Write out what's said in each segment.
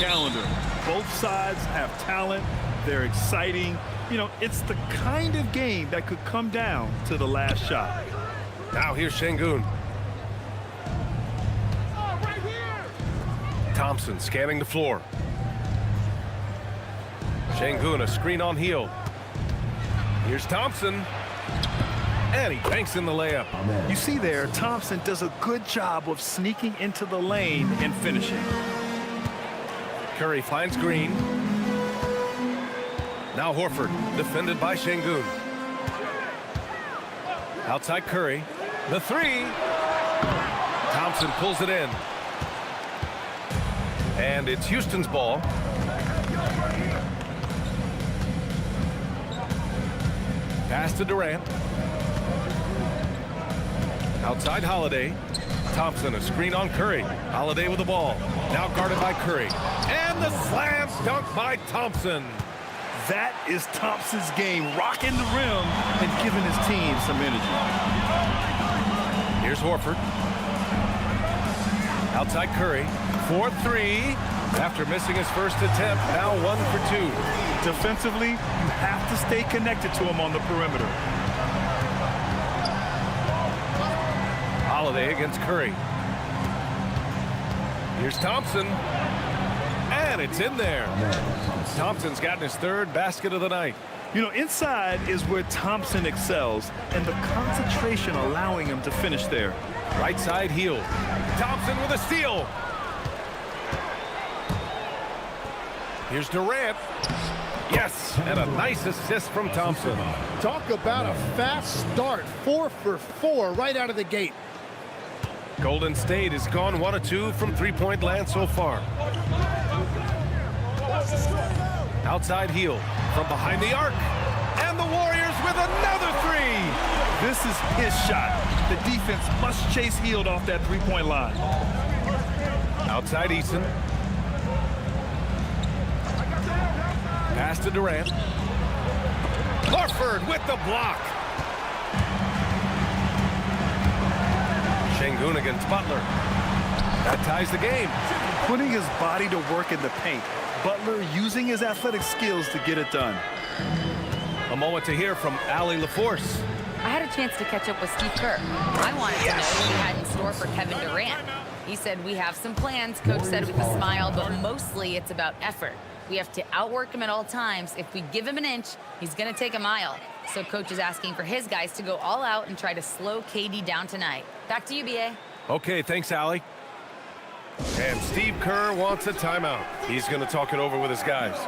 calendar. Both sides have talent. They're exciting. You know, it's the kind of game that could come down to the last shot. Now here's Şengün. Thompson scanning the floor. Şengün, a screen on heel. Here's Thompson. And he banks in the layup. You see there, Thompson does a good job of sneaking into the lane and finishing. Curry finds Green. Now Horford, defended by Şengün. Outside Curry. The three. Thompson pulls it in. And it's Houston's ball. Pass to Durant. Outside Holiday. Thompson, a screen on Curry. Holiday with the ball. Now guarded by Curry. And the slam dunk by Thompson. That is Thompson's game, rocking the rim and giving his team some energy. Here's Horford. Outside Curry. 4-3. After missing his first attempt, now 1 for 2. Defensively, you have to stay connected to him on the perimeter. Holiday against Curry. Here's Thompson. And it's in there. Thompson's gotten his third basket of the night. You know, inside is where Thompson excels, and the concentration allowing him to finish there. Right side heel. Thompson with a steal. Here's Durant. Yes, and a nice assist from Thompson. Talk about a fast start. 4 for 4 right out of the gate. Golden State has gone 1 of 2 from three-point land so far. Outside heel from behind the arc. And the Warriors with another three. This is his shot. The defense must chase Hield off that three-point line. Outside Eason. Pass to Durant. Horford with the block. Şengün against Butler. That ties the game. Putting his body to work in the paint. Butler using his athletic skills to get it done. A moment to hear from Allie LaForce. I had a chance to catch up with Steve Kerr. I wanted to know what he had in store for Kevin Durant. He said, we have some plans, Coach said with a smile, but mostly it's about effort. We have to outwork him at all times. If we give him an inch, he's going to take a mile. So Coach is asking for his guys to go all out and try to slow KD down tonight. Back to you, BA. Okay, thanks, Allie. And Steve Kerr wants a timeout. He's going to talk it over with his guys.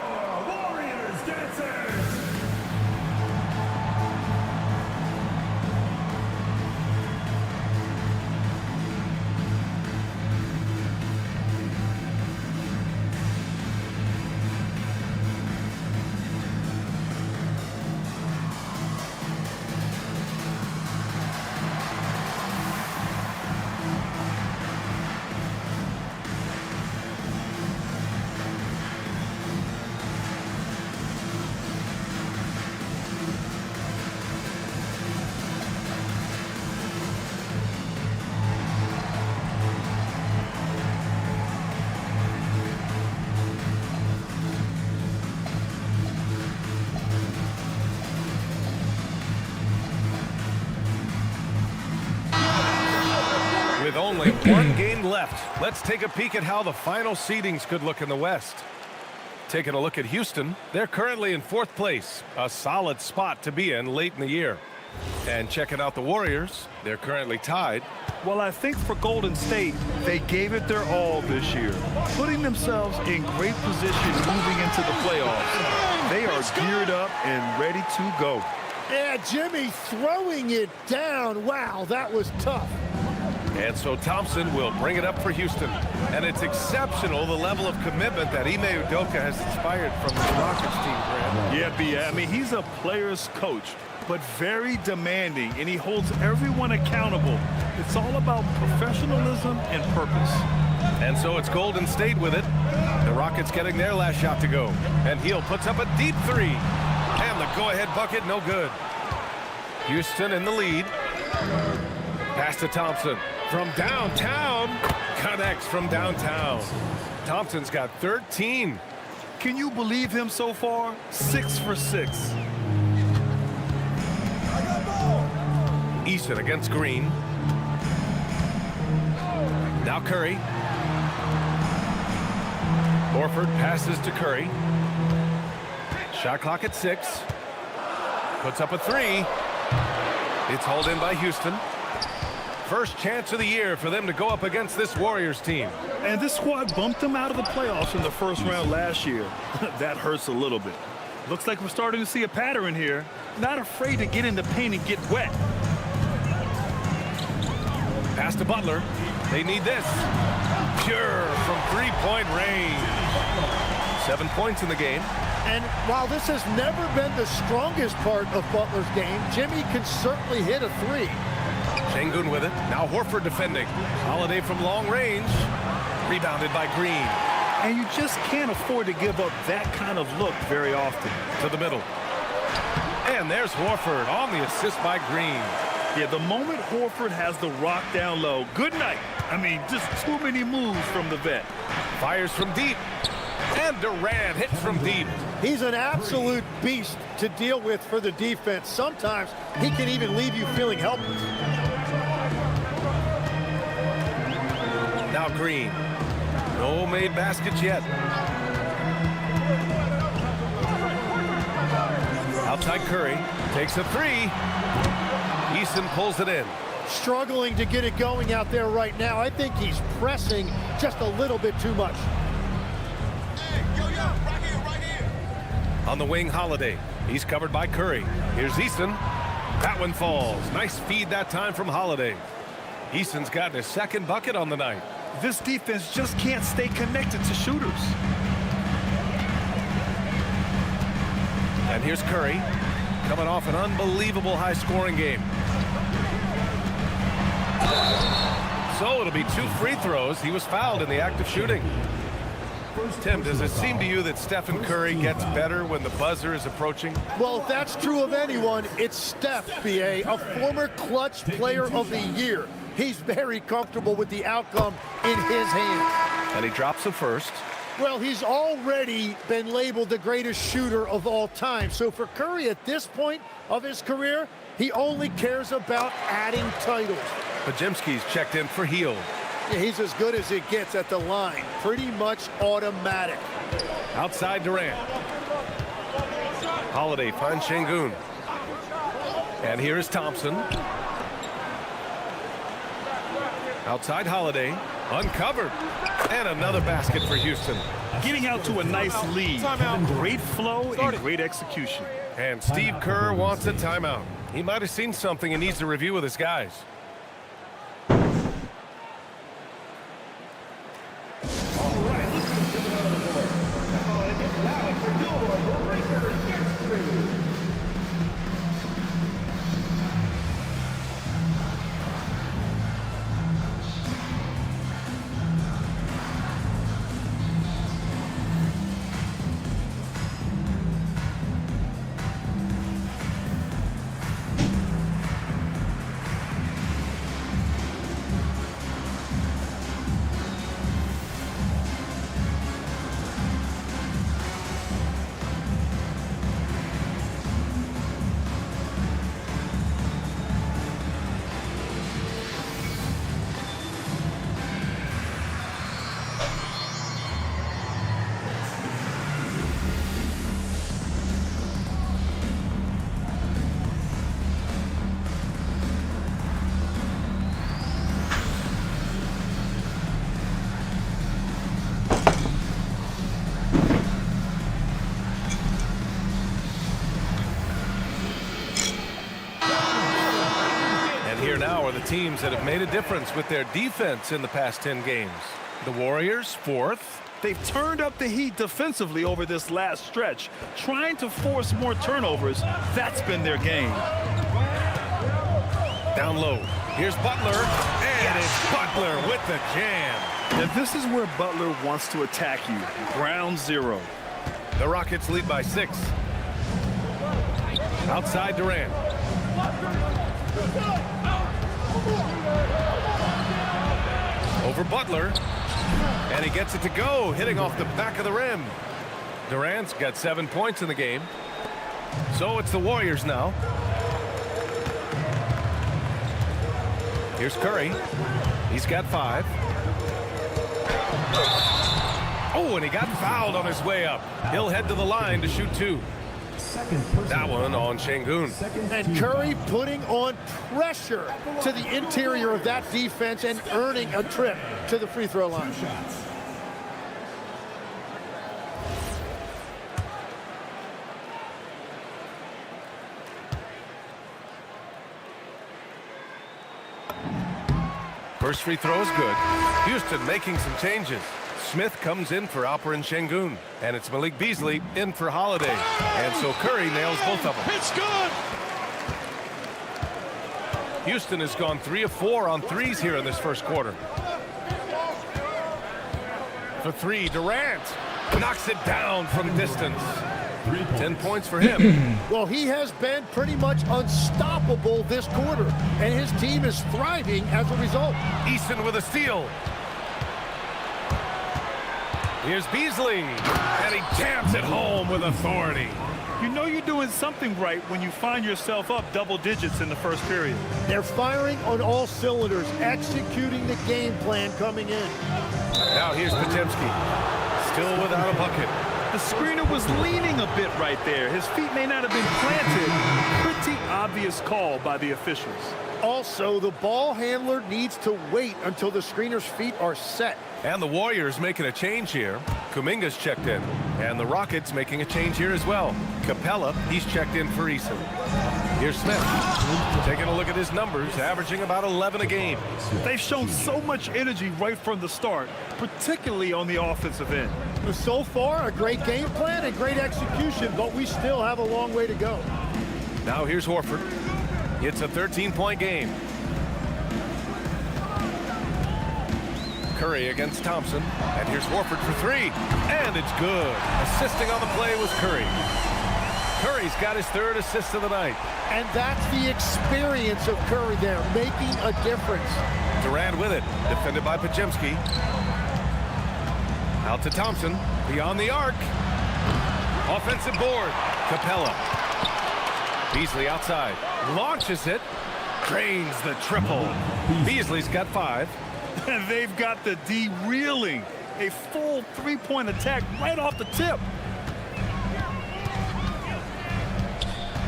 With only one game left, let's take a peek at how the final seedings could look in the West. Taking a look at Houston, they're currently in 4th place, a solid spot to be in late in the year. And checking out the Warriors, they're currently tied. Well, I think for Golden State, they gave it their all this year, putting themselves in great position moving into the playoffs. They are geared up and ready to go. Yeah, Jimmy throwing it down. Wow, that was tough. And so Thompson will bring it up for Houston. And it's exceptional, the level of commitment that Ime Udoka has inspired from the Rockets team, Brad. Yeah, B.A. I mean, he's a player's coach, but very demanding, and he holds everyone accountable. It's all about professionalism and purpose. And so it's Golden State with it. The Rockets getting their last shot to go. And Hield puts up a deep three. And the go-ahead bucket, no good. Houston in the lead. Pass to Thompson. From downtown, connects from downtown. Thompson's got 13. Can you believe him so far? 6 for 6. Eason against Green. Now Curry. Horford passes to Curry. Shot clock at 6. Puts up a 3. It's hauled in by Hpuston. First chance of the year for them to go up against this Warriors team. And this squad bumped them out of the playoffs in the first round last year. That hurts a little bit. Looks like we're starting to see a pattern here. Not afraid to get in the paint and get wet. Pass to Butler. They need this. Pure from three-point range. 7 points in the game. And while this has never been the strongest part of Butler's game, Jimmy can certainly hit a 3. Şengün with it. Now Horford defending. Holiday from long range. Rebounded by Green. And you just can't afford to give up that kind of look very often. To the middle. And there's Horford on the assist by Green. Yeah, the moment Horford has the rock down low, good night. I mean, just too many moves from the vet. Fires from deep. And Durant hits from deep. He's an absolute beast to deal with for the defense. Sometimes he can even leave you feeling helpless. Now Green. No made baskets yet. Outside Curry. Takes a 3. Eason pulls it in. Struggling to get it going out there right now. I think he's pressing just a little bit too much. On the wing, Holiday. He's covered by Curry. Here's Eason. That one falls. Nice feed that time from Holiday. Eason's gotten his second bucket on the night. This defense just can't stay connected to shooters. And here's Curry, coming off an unbelievable high-scoring game. So it'll be 2 free throws. He was fouled in the act of shooting. Tim, does it seem to you that Stephen Curry gets better when the buzzer is approaching? Well, if that's true of anyone, it's Steph, B.A., a former clutch player of the year. He's very comfortable with the outcome in his hands. And he drops the first. Well, he's already been labeled the greatest shooter of all time. So for Curry at this point of his career, he only cares about adding titles. Podziemski's checked in for Hield. Yeah, he's as good as it gets at the line. Pretty much automatic. Outside Durant. Holiday finds Şengün. And here is Thompson. Outside Holiday. Uncovered. And another basket for Hpuston. Getting out to a nice lead. Having great flow and great execution. And Steve Kerr wants a timeout. He might have seen something and needs to review with his guys. Here now are the teams that have made a difference with their defense in the past 10 games. The Warriors, 4th. They've turned up the heat defensively over this last stretch, trying to force more turnovers. That's been their game. Down low. Here's Butler, and it's Butler with the jam. Now this is where Butler wants to attack you. Ground zero. The Rockets lead by 6. Outside Durant. Over Butler. And he gets it to go, hitting off the back of the rim. Durant's got 7 points in the game. So it's the Warriors now. Here's Curry. He's got 5. Oh, and he got fouled on his way up. He'll head to the line to shoot 2. That one on Şengün. And Curry putting on pressure to the interior of that defense and earning a trip to the free throw line. First free throw is good. Houston making some changes. Smith comes in for Alperen Şengün, and it's Malik Beasley in for Holiday. And so Curry nails both of them. It's good. Houston has gone 3 of 4 on threes here in this first quarter. For 3, Durant knocks it down from distance. 10 points for him. Well, he has been pretty much unstoppable this quarter, and his team is thriving as a result. Eason with a steal. Here's Beasley, and he jams it home with authority. You know you're doing something right when you find yourself up double digits in the first period. They're firing on all cylinders, executing the game plan coming in. Now here's Podziemski, still without a bucket. The screener was leaning a bit right there. His feet may not have been planted. Pretty obvious call by the officials. Also, the ball handler needs to wait until the screener's feet are set. And the Warriors making a change here. Kuminga's checked in. And the Rockets making a change here as well. Capella, he's checked in for Eason. Here's Smith. Taking a look at his numbers, averaging about 11 a game. They've shown so much energy right from the start, particularly on the offensive end. So far, a great game plan and great execution, but we still have a long way to go. Now here's Horford. It's a 13-point game. Curry against Thompson. And here's Horford for 3. And it's good. Assisting on the play was Curry. Curry's got his 3rd assist of the night. And that's the experience of Curry there, making a difference. Durant with it. Defended by Podziemski. Out to Thompson. Beyond the arc. Offensive board. Capella. Beasley outside. Launches it. Drains the triple. Beasley's got 5. And they've got the D reeling. A full 3-point attack right off the tip.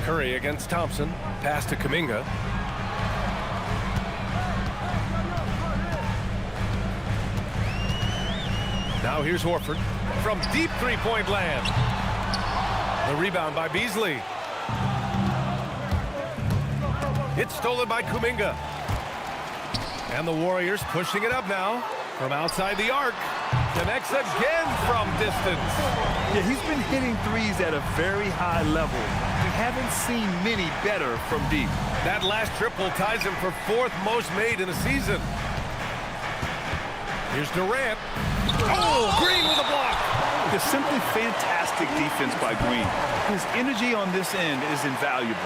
Curry against Thompson. Pass to Kuminga. Now here's Horford from deep 3-point land. The rebound by Beasley. It's stolen by Kuminga. And the Warriors pushing it up now from outside the arc. Connects again from distance. Yeah, he's been hitting threes at a very high level. We haven't seen many better from deep. That last triple ties him for 4th most made in a season. Here's Durant. Oh, Green with a block. It's simply fantastic defense by Green. His energy on this end is invaluable.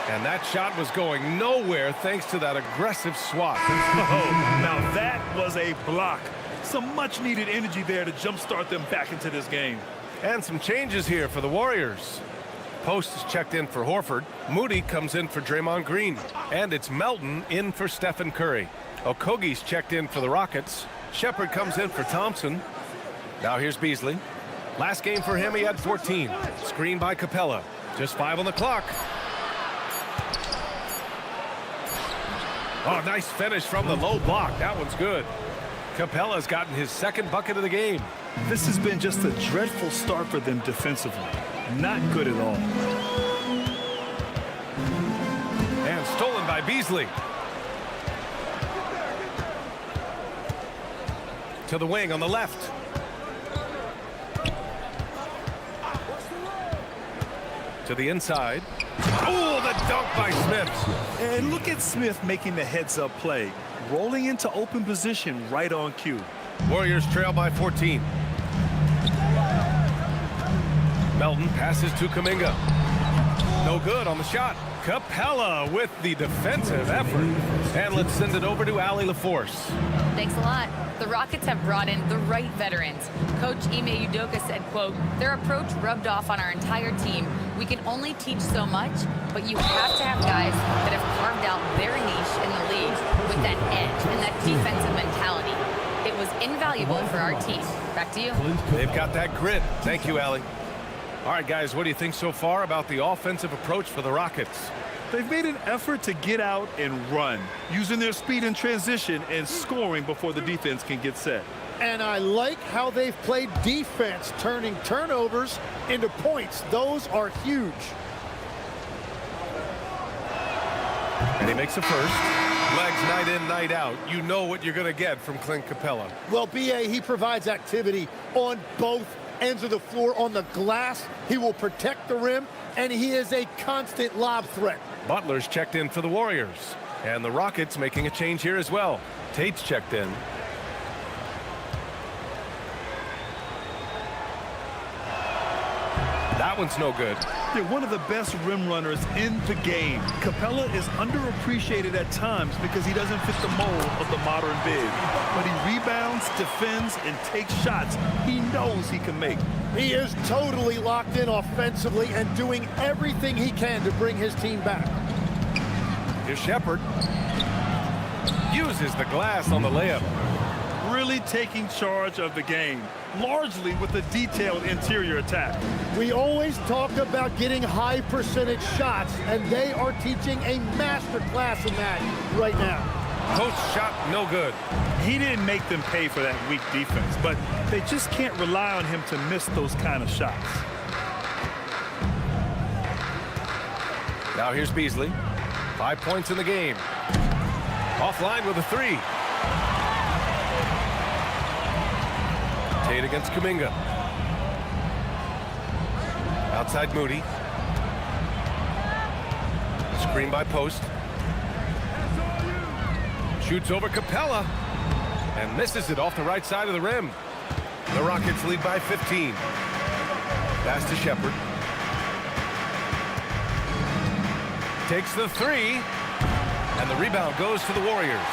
And that shot was going nowhere thanks to that aggressive swat. Oh, now that was a block. Some much-needed energy there to jumpstart them back into this game. And some changes here for the Warriors. Post is checked in for Horford. Moody comes in for Draymond Green. And it's Melton in for Stephen Curry. Okogie's checked in for the Rockets. Shepherd comes in for Thompson. Now here's Beasley. Last game for him, he had 14. Screened by Capella. Just 5 on the clock. Oh, nice finish from the low block. That one's good. Capella's gotten his 2nd bucket of the game. This has been just a dreadful start for them defensively. Not good at all. And stolen by Beasley. To the wing on the left. To the inside. Oh, the dunk by Smith. And look at Smith making the heads-up play. Rolling into open position right on cue. Warriors trail by 14. Melton passes to Kuminga. No good on the shot. Capella with the defensive effort. And let's send it over to Allie LaForce. Thanks a lot. The Rockets have brought in the right veterans. Coach Ime Udoka said, quote, their approach rubbed off on our entire team. We can only teach so much, but you have to have guys that have carved out their niche in the league with that edge and that defensive mentality. It was invaluable for our team. Back to you. They've got that grit. Thank you, Allie. All right, guys, what do you think so far about the offensive approach for the Rockets? They've made an effort to get out and run, using their speed in transition and scoring before the defense can get set. And I like how they've played defense, turning turnovers into points. Those are huge. And he makes a first. Legs night in, night out. You know what you're going to get from Clint Capella. Well, B.A., he provides activity on both ends of the floor. On the glass, he will protect the rim, and he is a constant lob threat. Butler's checked in for the Warriors. And the Rockets making a change here as well. Tate's checked in. That one's no good. They're one of the best rim runners in the game. Capella is underappreciated at times because he doesn't fit the mold of the modern big. But he rebounds, defends, and takes shots he knows he can make. He is totally locked in offensively and doing everything he can to bring his team back. Here's Shepherd. Uses the glass on the layup. Really taking charge of the game, largely with a detailed interior attack. We always talk about getting high percentage shots, and they are teaching a master class in that right now. Post shot, no good. He didn't make them pay for that weak defense, but they just can't rely on him to miss those kind of shots. Now here's Beasley. 5 points in the game. Offline with a three. Tate against Kuminga. Outside Moody. Screen by Post. Shoots over Capella. And misses it off the right side of the rim. The Rockets lead by 15. Pass to Shepherd. Takes the three. And the rebound goes to the Warriors.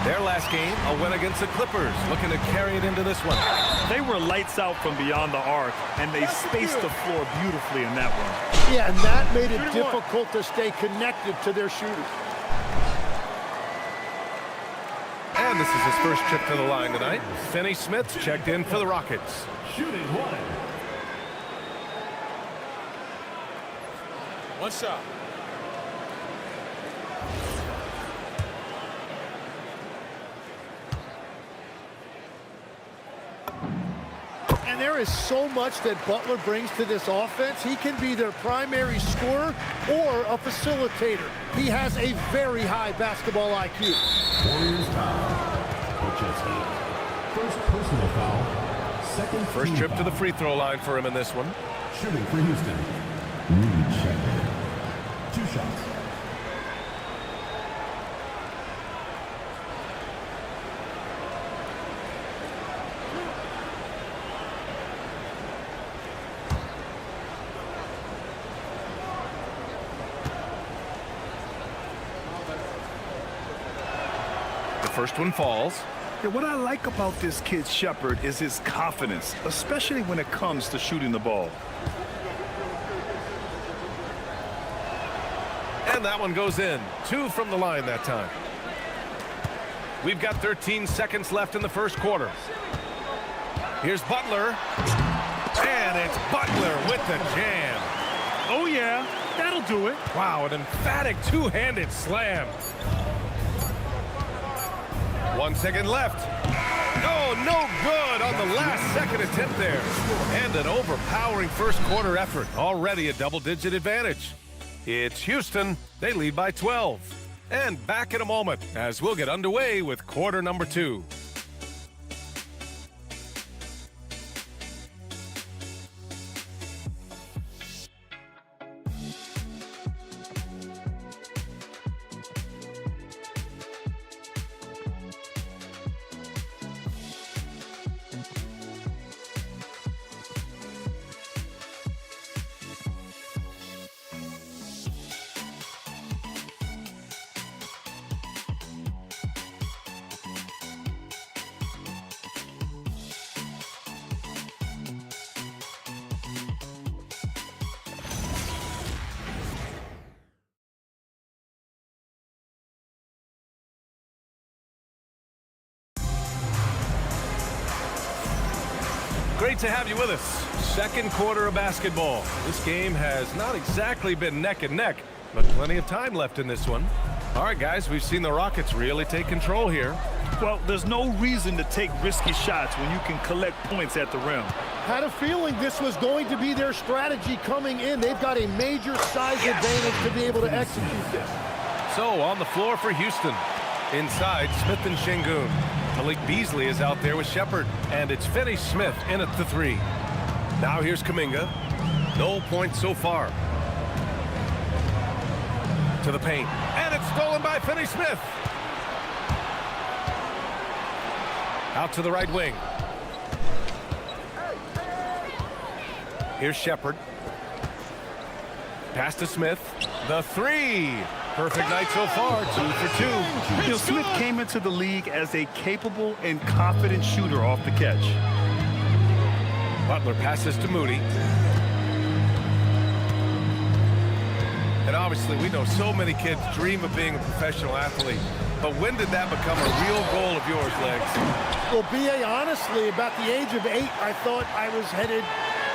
Their last game, a win against the Clippers, looking to carry it into this one. They were lights out from beyond the arc, and they spaced the floor beautifully in that one. Yeah, and that made it difficult to stay connected to their shooters. And this is his first trip to the line tonight. Finney Smith's checked in for the Rockets. Shooting one. One shot. And there is so much that Butler brings to this offense. He can be their primary scorer or a facilitator. He has a very high basketball IQ. Warriors foul. First personal foul. Second First trip to the free throw line for him in this one. Shooting for Houston. Reed Shepherd. 2 shots. First one falls. Yeah, what I like about this kid Shepherd is his confidence, especially when it comes to shooting the ball. And that one goes in. 2 from the line that time. We've got 13 seconds left in the first quarter. Here's Butler. And it's Butler with the jam. Oh, yeah, that'll do it. Wow, an emphatic two-handed slam. 1 second left. Oh, no good on the last second attempt there. And an overpowering first quarter effort. Already a double-digit advantage. It's Houston. They lead by 12. And back in a moment as we'll get underway with quarter number 2. Great to have you with us. Second quarter of basketball. This game has not exactly been neck and neck, but plenty of time left in this one. All right, guys, we've seen the Rockets really take control here. Well, there's no reason to take risky shots when you can collect points at the rim. Had a feeling this was going to be their strategy coming in. They've got a major size advantage to be able to execute this. So, on the floor for Houston. Inside, Smith and Şengün. Malik Beasley is out there with Shepard, and it's Finney-Smith in at the 3. Now here's Kuminga. No points so far. To the paint, and it's stolen by Finney-Smith. Out to the right wing. Here's Shepard. Pass to Smith. The 3. Perfect night so far, 2 for 2. You know, Smith came into the league as a capable and confident shooter off the catch. Butler passes to Moody. And obviously, we know so many kids dream of being a professional athlete. But when did that become a real goal of yours, Legs? Well, B.A., honestly, about the age of 8, I thought I was headed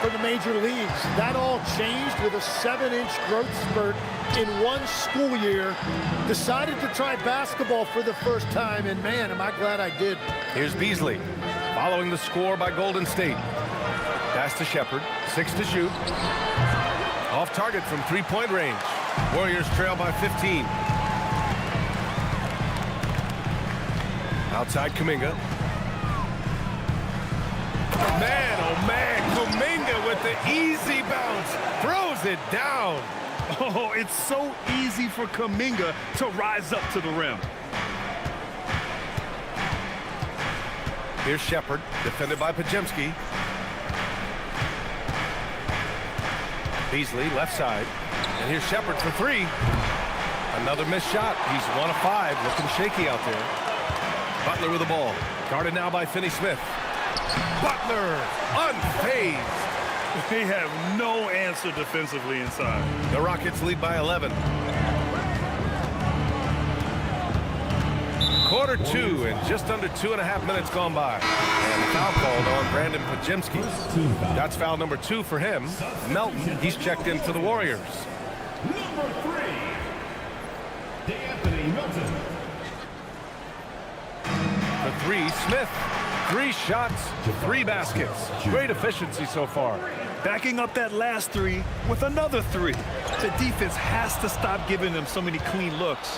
for the major leagues. That all changed with a 7-inch growth spurt in one school year. Decided to try basketball for the first time, and man, am I glad I did. Here's Beasley, following the score by Golden State. Pass to Shepard, 6 to shoot. Off target from three-point range. Warriors trail by 15. Outside Kuminga. Man, oh man, Kuminga with the easy bounce. Throws it down. Oh, it's so easy for Kuminga to rise up to the rim. Here's Shepard, defended by Podziemski. Beasley, left side. And here's Shepard for 3. Another missed shot. He's 1 of 5, looking shaky out there. Butler with the ball. Guarded now by Finney-Smith. Butler, unfazed. They have no answer defensively inside. The Rockets lead by 11. Quarter 2 and just under 2.5 minutes gone by. And foul called on Brandon Podziemski. That's foul number 2 for him. Melton, he's checked in for the Warriors. Number 3, D'Anthony Melton. The 3, Smith. 3 shots, 3 baskets. Great efficiency so far. Backing up that last 3 with another 3. The defense has to stop giving them so many clean looks.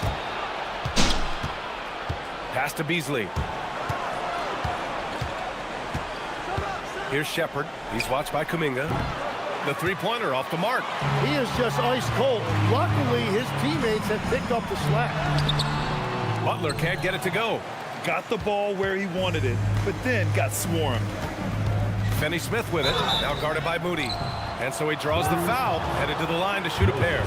Pass to Beasley. Here's Shepard. He's watched by Kuminga. The three-pointer off the mark. He is just ice cold. Luckily, his teammates have picked up the slack. Butler can't get it to go. Got the ball where he wanted it, but then got swarmed. Finney-Smith with it, now guarded by Moody. And so he draws the foul, headed to the line to shoot a pair.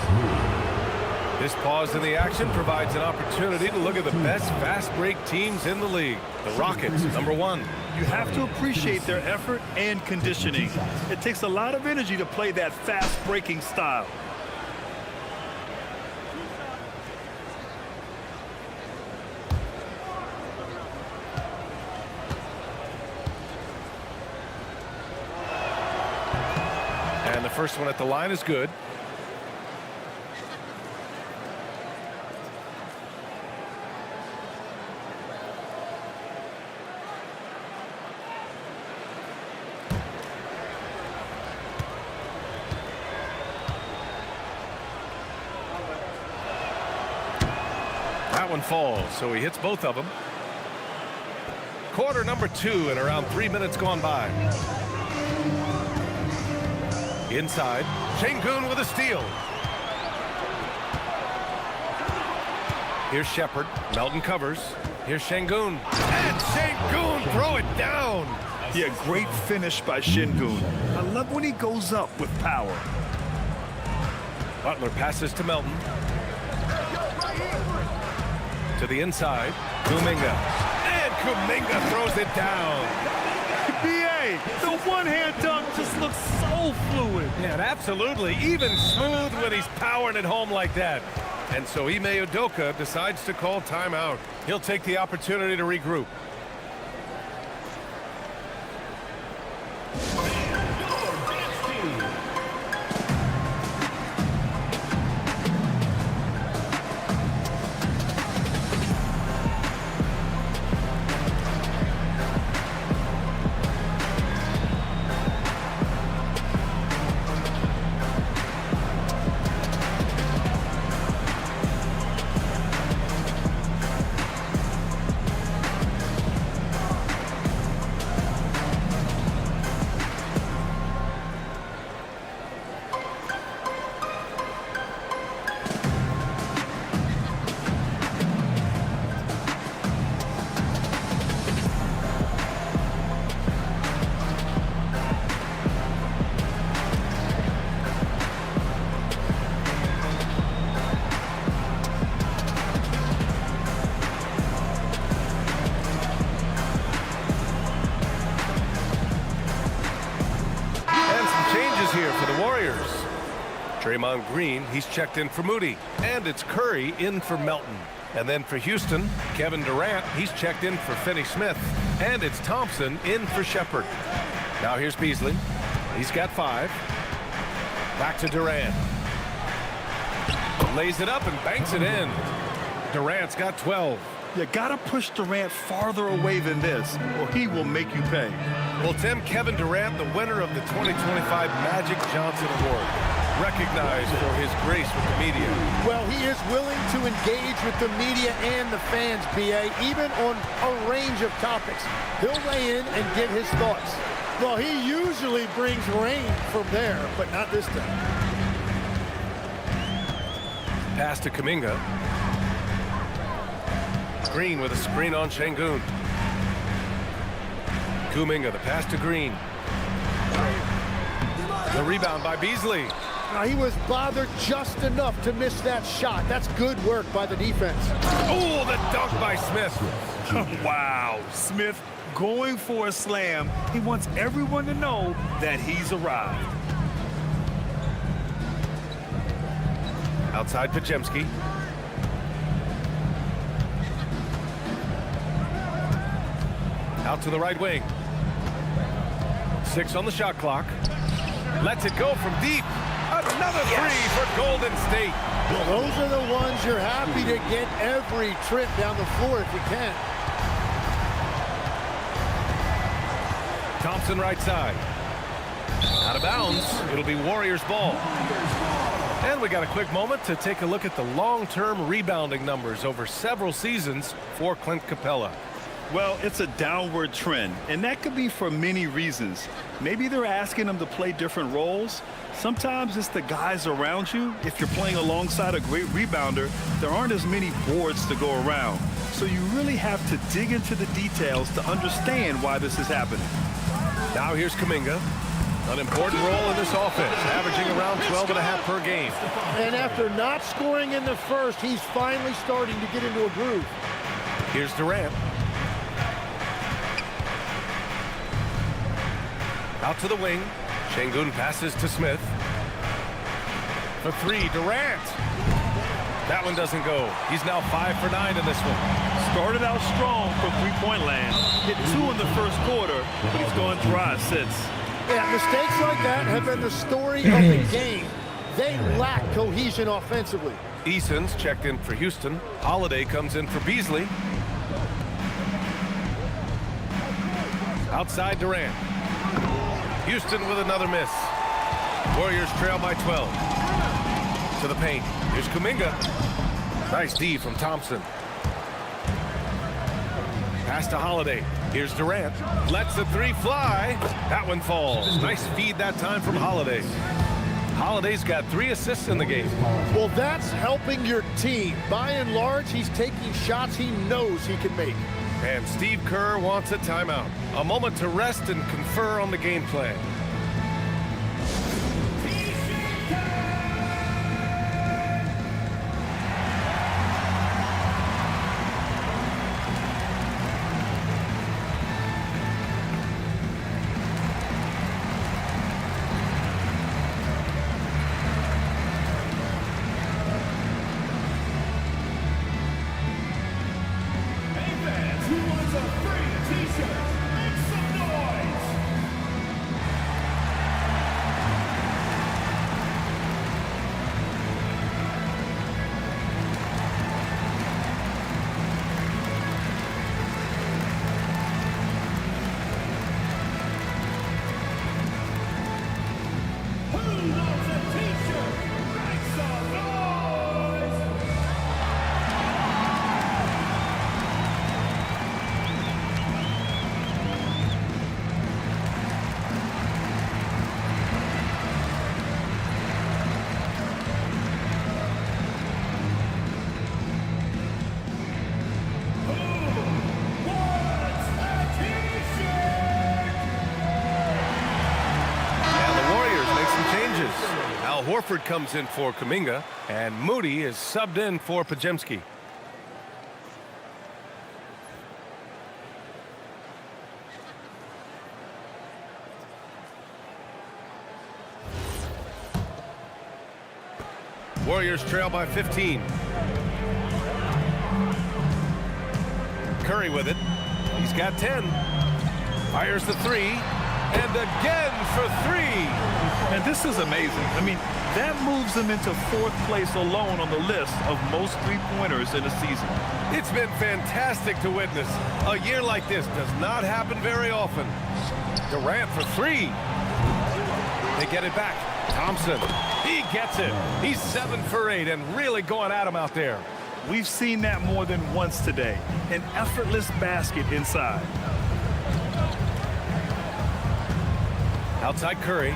This pause in the action provides an opportunity to look at the best fast break teams in the league. The Rockets, number 1. You have to appreciate their effort and conditioning. It takes a lot of energy to play that fast breaking style. And the first one at the line is good. That one falls, so he hits both of them. Quarter number 2 and around 3 minutes gone by. Inside, Şengün with a steal. Here's Shepard. Melton covers. Here's Şengün. And Şengün throw it down. Yeah, great finish by Şengün. I love when he goes up with power. Butler passes to Melton. To the inside, Kuminga. And Kuminga throws it down. B.A., the one-hand dunk just looks so fluid. Yeah, absolutely. Even smooth when he's powering it home like that. And so Ime Udoka decides to call timeout. He'll take the opportunity to regroup. Draymond Green, he's checked in for Moody. And it's Curry in for Melton. And then for Houston, Kevin Durant, he's checked in for Finney Smith. And it's Thompson in for Shepherd. Now here's Beasley. He's got 5. Back to Durant. Lays it up and banks it in. Durant's got 12. You gotta push Durant farther away than this, or he will make you pay. Well, Tim, Kevin Durant, the winner of the 2025 Magic Johnson Award, recognized for his grace with the media. Well, he is willing to engage with the media and the fans, B.A., even on a range of topics. He'll weigh in and give his thoughts. Well, he usually brings rain from there, but not this time. Pass to Kuminga. Green with a screen on Şengün. Kuminga, the pass to Green. The rebound by Beasley. Now, he was bothered just enough to miss that shot. That's good work by the defense. Oh, the dunk by Smith. Wow, Smith going for a slam. He wants everyone to know that he's arrived. Outside Podziemski. Out to the right wing. 6 on the shot clock. Lets it go from deep. Another three for Golden State. Well, those are the ones you're happy to get every trip down the floor if you can. Thompson right side. Out of bounds. It'll be Warriors ball. And we got a quick moment to take a look at the long-term rebounding numbers over several seasons for Clint Capella. Well, it's a downward trend, and that could be for many reasons. Maybe they're asking him to play different roles. Sometimes it's the guys around you. If you're playing alongside a great rebounder, there aren't as many boards to go around. So you really have to dig into the details to understand why this is happening. Now here's Kuminga. An important role in this offense, averaging around 12.5 per game. And after not scoring in the first, he's finally starting to get into a groove. Here's Durant. Out to the wing. Şengün passes to Smith. For 3, Durant. That one doesn't go. He's now 5 for 9 in this one. Started out strong from three-point land. Hit 2 in the first quarter, but he's gone dry since. Yeah, mistakes like that have been the story of the game. They lack cohesion offensively. Eason's checked in for Houston. Holiday comes in for Beasley. Outside Durant. Houston with another miss. Warriors trail by 12. To the paint. Here's Kuminga. Nice D from Thompson. Pass to Holiday. Here's Durant. Lets the 3 fly. That one falls. Nice feed that time from Holiday. Holiday's got 3 assists in the game. Well, that's helping your team. By and large, he's taking shots he knows he can make. And Steve Kerr wants a timeout. A moment to rest and confer on the game plan. Horford comes in for Kuminga, and Moody is subbed in for Podziemski. Warriors trail by 15. Curry with it. He's got 10. Fires the three. And again for three. And this is amazing. I mean, that moves him into 4th place alone on the list of most three-pointers in a season. It's been fantastic to witness. A year like this does not happen very often. Durant for three. They get it back. Thompson, he gets it. He's 7 for 8 and really going at him out there. We've seen that more than once today. An effortless basket inside. Outside Curry.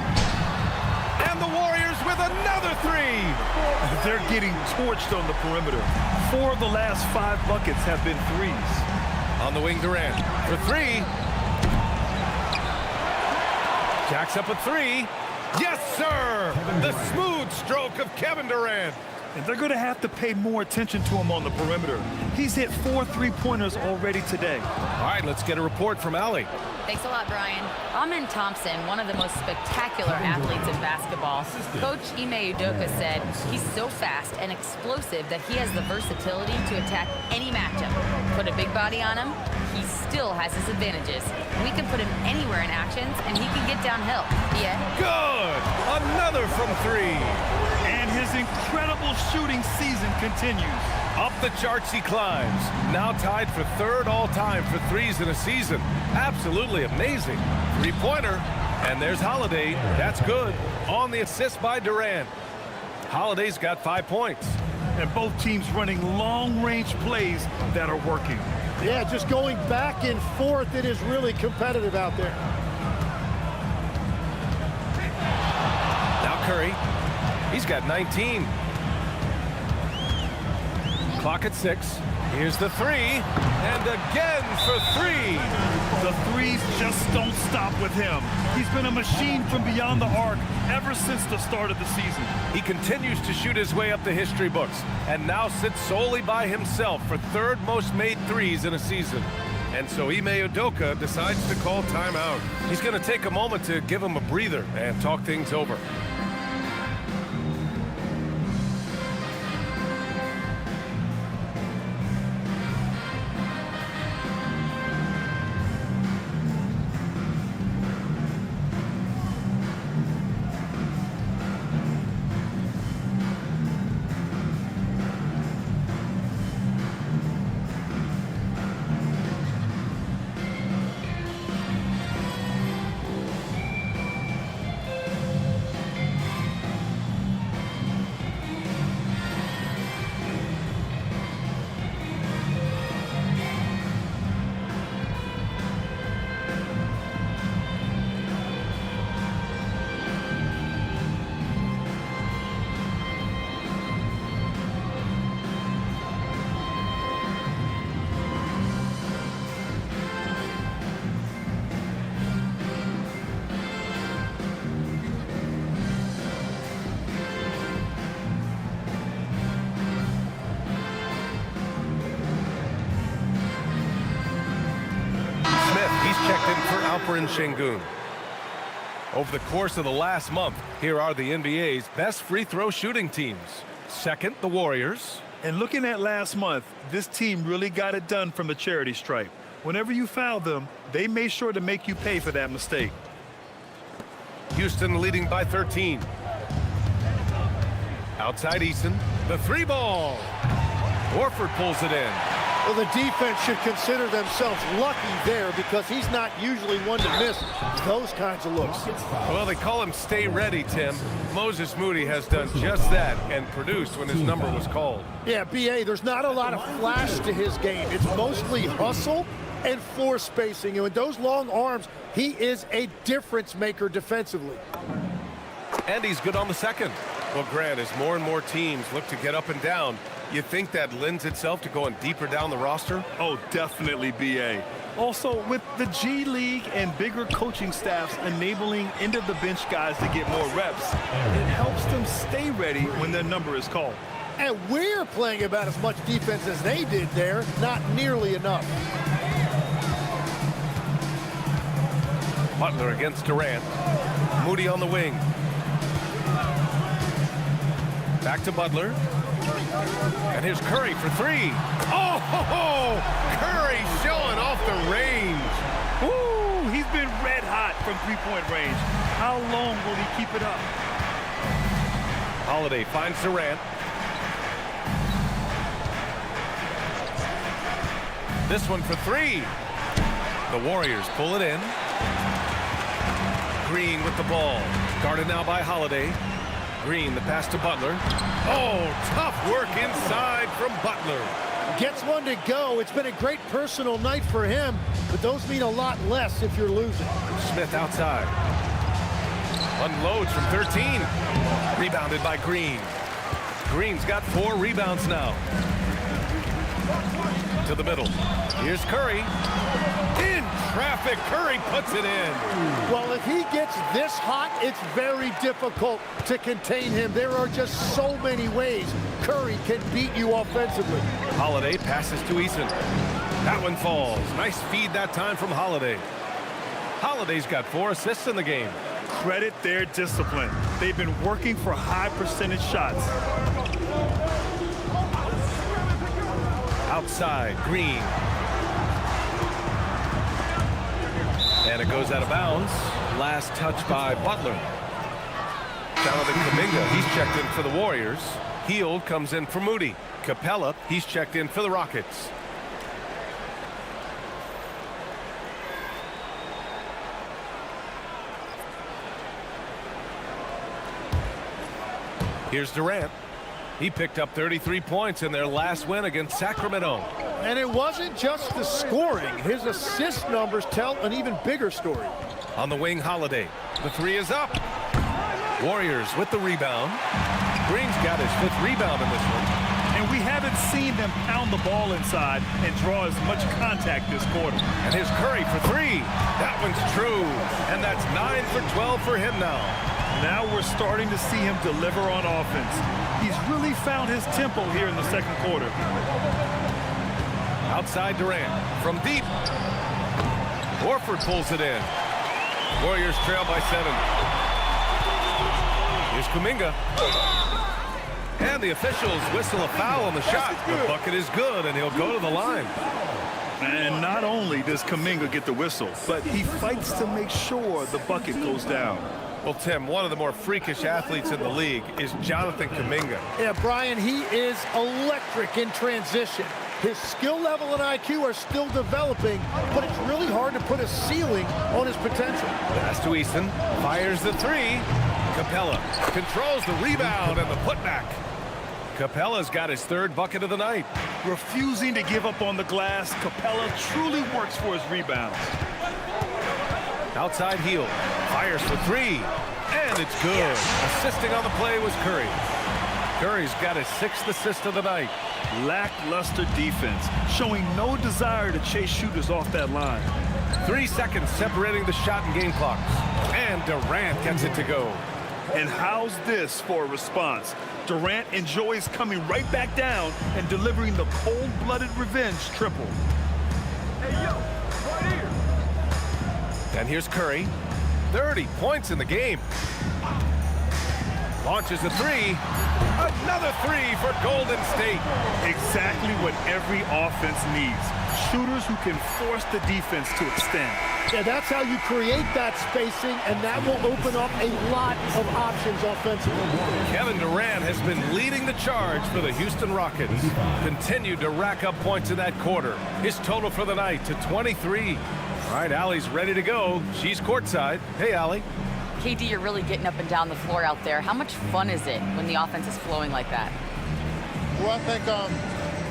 And the Warriors with another three. They're getting torched on the perimeter. 4 of the last 5 buckets have been threes. On the wing, Durant for three. Jacks up a three. Yes, sir! The smooth stroke of Kevin Durant. And they're going to have to pay more attention to him on the perimeter. He's hit 4 three-pointers already today. All right, let's get a report from Allie. Thanks a lot, Brian. Amin Thompson, one of the most spectacular athletes in basketball. Coach Ime Udoka said he's so fast and explosive that he has the versatility to attack any matchup. Put a big body on him, he still has his advantages. We can put him anywhere in actions, and he can get downhill. Yeah. Good! Another from three. And his incredible shooting season continues. Up the charts he climbs. Now tied for 3rd all-time for threes in a season. Absolutely amazing. Three-pointer. And there's Holiday. That's good. On the assist by Durant. Holiday's got 5 points. And both teams running long-range plays that are working. Yeah, just going back and forth, it is really competitive out there. Now Curry. He's got 19. Clock at 6. Here's the three. And again for three. The threes just don't stop with him. He's been a machine from beyond the arc ever since the start of the season. He continues to shoot his way up the history books and now sits solely by himself for 3rd most made threes in a season. And so Ime Udoka decides to call timeout. He's going to take a moment to give him a breather and talk things over. Checked in for Alperen Şengün. Over the course of the last month, here are the NBA's best free throw shooting teams. 2nd, the Warriors. And looking at last month, this team really got it done from the charity stripe. Whenever you fouled them, they made sure to make you pay for that mistake. Houston leading by 13. Outside Eason, the three ball. Horford pulls it in. Well, the defense should consider themselves lucky there because he's not usually one to miss those kinds of looks. Well, they call him stay ready, Tim. Moses Moody has done just that and produced when his number was called. Yeah, B.A., there's not a lot of flash to his game. It's mostly hustle and floor spacing. And with those long arms, he is a difference maker defensively. And he's good on the second. Well, Grant, as more and more teams look to get up and down, you think that lends itself to going deeper down the roster? Oh, definitely, B.A. Also, with the G League and bigger coaching staffs enabling end-of-the-bench guys to get more reps, it helps them stay ready when their number is called. And we're playing about as much defense as they did there, not nearly enough. Butler against Durant. Moody on the wing. Back to Butler. And here's Curry for three. Oh, Curry showing off the range. Woo! He's been red hot from three-point range. How long will he keep it up? Holiday finds Durant. This one for three. The Warriors pull it in. Green with the ball. Guarded now by Holiday. Green, the pass to Butler. Oh, tough work inside from Butler. Gets one to go. It's been a great personal night for him, but those mean a lot less if you're losing. Smith outside. Unloads from 13. Rebounded by Green. Green's got 4 rebounds now. To the middle. Here's Curry. In traffic, Curry puts it in. Well, if he gets this hot, it's very difficult to contain him. There are just so many ways Curry can beat you offensively. Holiday passes to Eason. That one falls. Nice feed that time from Holiday. Holiday's got 4 assists in the game. Credit their discipline. They've been working for high percentage shots. Outside, Green. And it goes out of bounds. Last touch by Butler. Jonathan Kuminga, he's checked in for the Warriors. Hield comes in for Moody. Capella, he's checked in for the Rockets. Here's Durant. He picked up 33 points in their last win against Sacramento. And it wasn't just the scoring. His assist numbers tell an even bigger story. On the wing, Holiday. The 3 is up. Warriors with the rebound. Green's got his 5th rebound in this one. And we haven't seen them pound the ball inside and draw as much contact this quarter. And here's Curry for 3. That one's true. And that's 9 for 12 for him now. Now we're starting to see him deliver on offense. He's really found his tempo here in the second quarter. Outside Durant from deep. Horford pulls it in. Warriors trail by 7. Here's Kuminga. And the officials whistle a foul on the shot. The bucket is good, and he'll go to the line. And not only does Kuminga get the whistle, but he fights to make sure the bucket goes down. Well, Tim, one of the more freakish athletes in the league is Jonathan Kuminga. Yeah, Brian, he is electric in transition. His skill level and IQ are still developing, but it's really hard to put a ceiling on his potential. Pass to Eason. Fires the 3. Capella controls the rebound and the putback. Capella's got his 3rd bucket of the night. Refusing to give up on the glass, Capella truly works for his rebounds. Outside Hield. Fires for 3. And it's good. Assisting on the play was Curry. Curry's got his 6th assist of the night. Lackluster defense, showing no desire to chase shooters off that line. 3 seconds separating the shot and game clocks. And Durant gets it to go. And how's this for a response? Durant enjoys coming right back down and delivering the cold-blooded revenge triple. Hey, yo, right here. And here's Curry. 30 points in the game. Launches a 3. Another 3 for Golden State. Exactly what every offense needs. Shooters who can force the defense to extend. Yeah, that's how you create that spacing, and that will open up a lot of options offensively. Kevin Durant has been leading the charge for the Houston Rockets. Continued to rack up points in that quarter. His total for the night to 23. All right, Allie's ready to go. She's courtside. Hey, Allie. KD, you're really getting up and down the floor out there. How much fun is it when the offense is flowing like that? Well, I think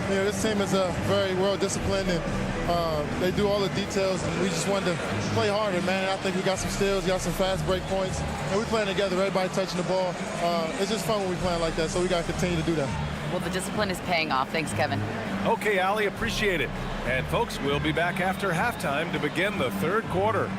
this team is very well disciplined, and they do all the details, and we just wanted to play harder, man. And I think we got some steals, got some fast break points, and we're playing together, everybody touching the ball. It's just fun when we're playing like that, so we got to continue to do that. Well, the discipline is paying off. Thanks, Kevin. Okay, Allie, appreciate it. And folks, we'll be back after halftime to begin the 3rd quarter.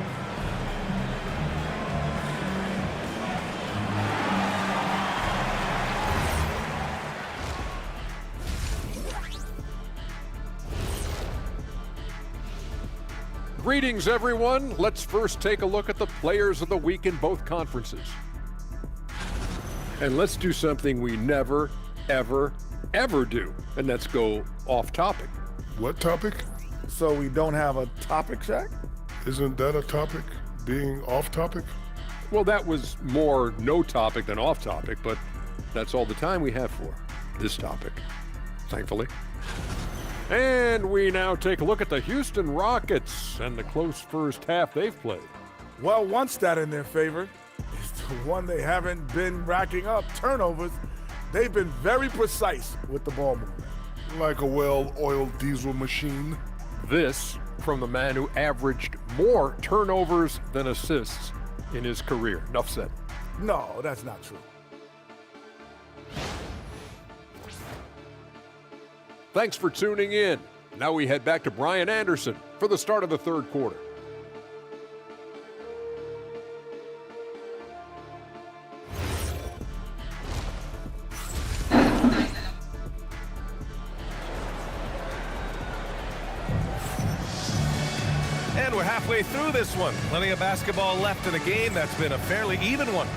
Greetings, everyone. Let's first take a look at the players of the week in both conferences. And let's do something we never, ever, ever do, and that's go off topic. What topic? So we don't have a topic, Shaq? Isn't that a topic? Being off topic? Well, that was more no topic than off topic, but that's all the time we have for this topic, thankfully. And we now take a look at the Houston Rockets and the close first half they've played. Well, one stat in their favor is the one they haven't been racking up, turnovers. They've been very precise with the ball movement. Like a well-oiled diesel machine. This from the man who averaged more turnovers than assists in his career. Enough said. No, that's not true. Thanks for tuning in. Now we head back to Brian Anderson for the start of the third quarter. And we're halfway through this one. Plenty of basketball left in a game that's been a fairly even one.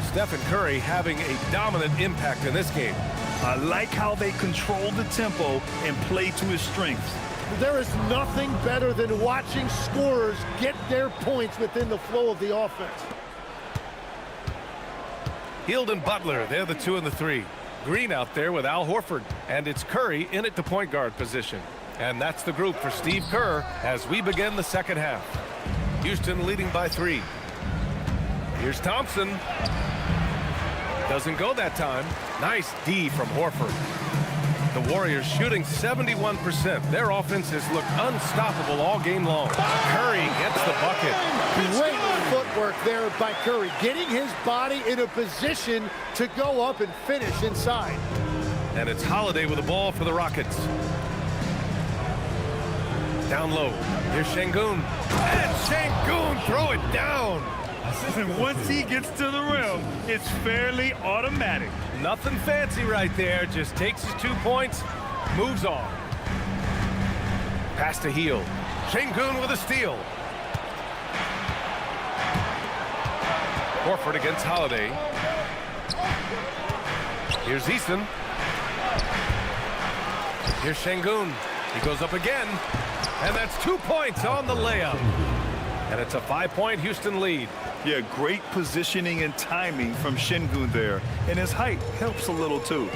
Stephen Curry having a dominant impact in this game. I like how they control the tempo and play to his strengths. There is nothing better than watching scorers get their points within the flow of the offense. Hield and Butler, they're the 2 and the 3. Green out there with Al Horford. And it's Curry in at the point guard position. And that's the group for Steve Kerr as we begin the second half. Houston leading by 3. Here's Thompson. Doesn't go that time. Nice D from Horford. The Warriors shooting 71%. Their offense has looked unstoppable all game long. Curry gets the bucket. Great footwork there by Curry, getting his body in a position to go up and finish inside. And it's Holiday with the ball for the Rockets. Down low. Here's Şengün. And Şengün throw it down. And once he gets to the rim, it's fairly automatic. Nothing fancy right there. Just takes his 2 points, moves on. Pass to Hield. Şengün with a steal. Horford against Holiday. Here's Easton. Here's Şengün. He goes up again. And that's 2 points on the layup. And it's a 5-point Houston lead. Yeah, great positioning and timing from Şengün there. And his height helps a little too.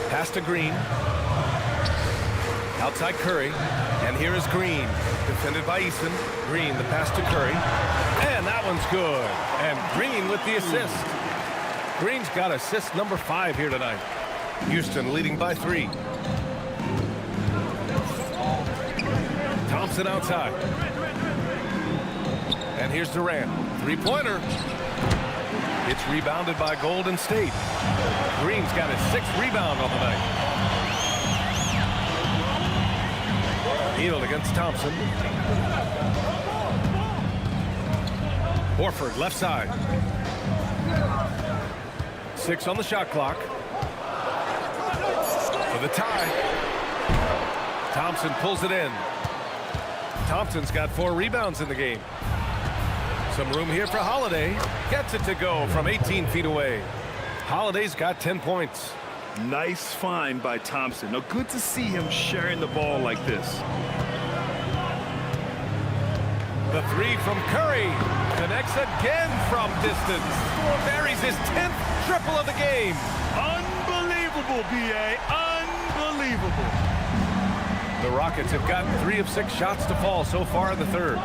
Pass to Green. Outside Curry. And here is Green. Defended by Easton. Green, the pass to Curry. And that one's good. And Green with the assist. Green's got assist number 5 here tonight. Houston leading by 3. Thompson outside. And here's Durant. Three-pointer. It's rebounded by Golden State. Green's got his 6th rebound on the night. Hield against Thompson. Horford left side. 6 on the shot clock. For the tie. Thompson pulls it in. Thompson's got 4 rebounds in the game. Some room here for Holiday. Gets it to go from 18 feet away. Holiday's got 10 points. Nice find by Thompson. Now, good to see him sharing the ball like this. The 3 from Curry. Connects again from distance. Buries his 10th triple of the game. Unbelievable, B.A. Unbelievable. The Rockets have gotten 3 of 6 shots to fall so far in the third.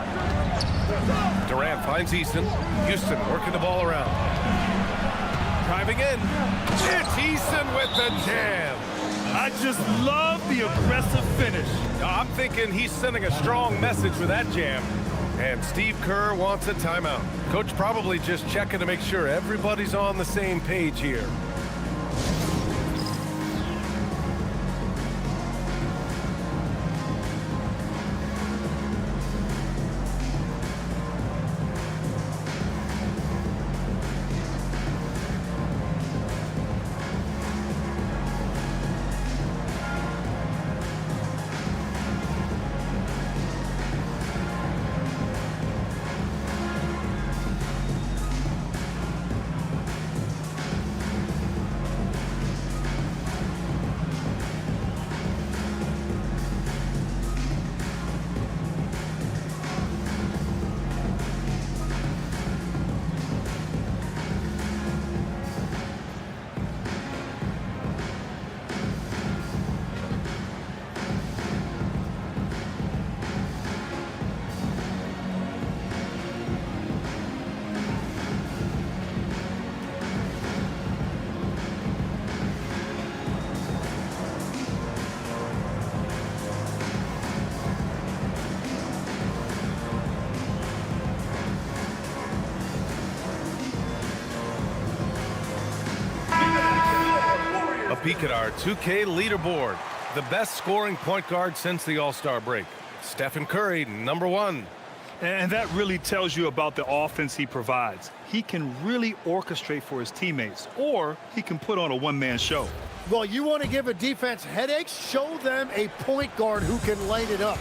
Durant finds Easton. Houston working the ball around. Driving in. It's Easton with the jam. I just love the aggressive finish. I'm thinking he's sending a strong message with that jam. And Steve Kerr wants a timeout. Coach probably just checking to make sure everybody's on the same page here. peek at our 2K leaderboard. The best scoring point guard since the All-Star break. Stephen Curry, #1. And that really tells you about the offense he provides. He can really orchestrate for his teammates, or he can put on a one-man show. Well, you want to give a defense headaches? Show them a point guard who can light it up.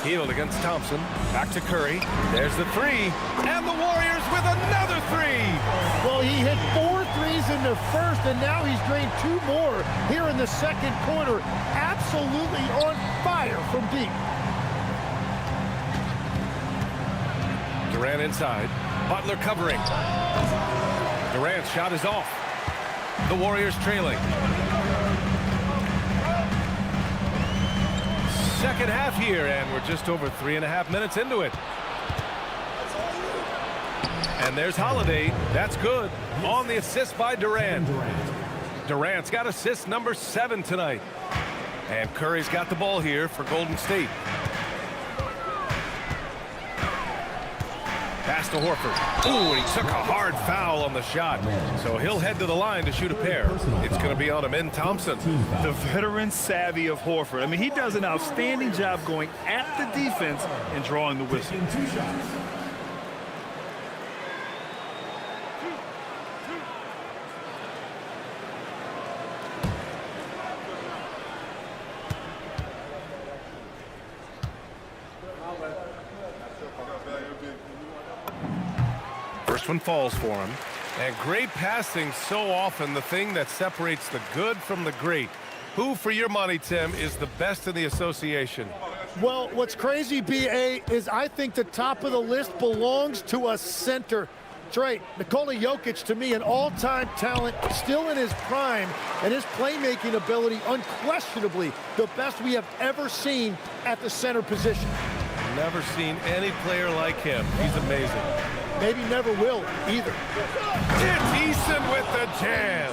Healed against Thompson. Back to Curry. There's the three. And the Warriors with another three. Well, he hit 4 threes in the first, and now he's drained 2 more here in the second quarter. Absolutely on fire from deep. Durant inside. Butler covering. Durant's shot is off. The Warriors trailing. Second half here, and we're just over 3.5 minutes into it. And there's Holiday. That's good. On the assist by Durant. Durant's got assist number 7 tonight. And Curry's got the ball here for Golden State. Pass to Horford. Ooh, he took a hard foul on the shot. So he'll head to the line to shoot a pair. It's going to be on him in Thompson. The veteran savvy of Horford. I mean, he does an outstanding job going at the defense and drawing the whistle. First one falls for him. And great passing, so often the thing that separates the good from the great. Who, for your money, Tim, is the best in the association? Well, what's crazy, B.A., is I think the top of the list belongs to a center. That's right. Nikola Jokic, to me, an all-time talent, still in his prime, and his playmaking ability, unquestionably, the best we have ever seen at the center position. Never seen any player like him. He's amazing. Maybe never will, either. It's Eason with the jam.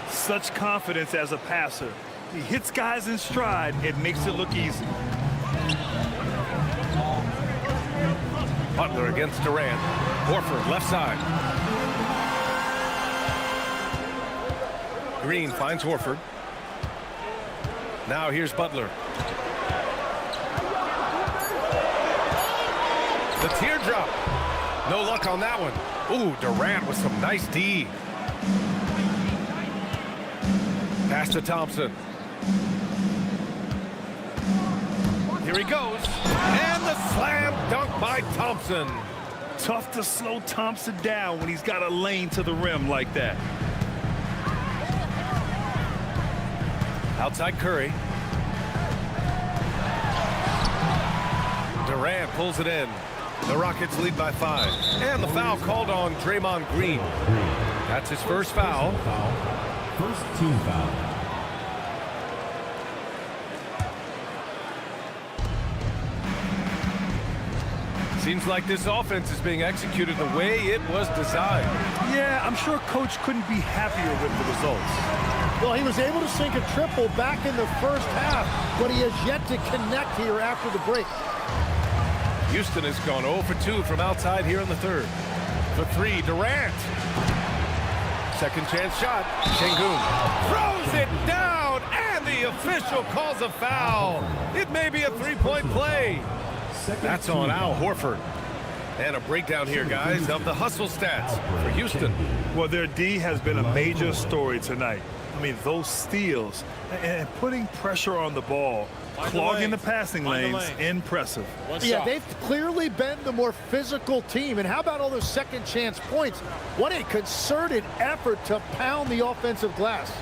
Such confidence as a passer. He hits guys in stride. It makes it look easy. Butler against Durant. Horford left side. Green finds Horford. Now here's Butler. The teardrop. No luck on that one. Ooh, Durant with some nice D. Pass to Thompson. Here he goes. And the slam dunk by Thompson. Tough to slow Thompson down when he's got a lane to the rim like that. Outside Curry. Durant pulls it in. The Rockets lead by 5. And the foul called on Draymond Green. That's his first foul. First team foul. Seems like this offense is being executed the way it was designed. Yeah, I'm sure Coach couldn't be happier with the results. Well, he was able to sink a triple back in the first half, but he has yet to connect here after the break. Houston has gone 0 for 2 from outside here in the third. For 3, Durant. Second chance shot. Şengün throws it down, and the official calls a foul. It may be a three-point play. That's on Al Horford. And a breakdown here, guys, of the hustle stats for Houston. Well, their D has been a major story tonight. I mean, those steals and putting pressure on the ball, clogging the passing lanes, impressive. Yeah, they've clearly been the more physical team. And how about all those second chance points? What a concerted effort to pound the offensive glass.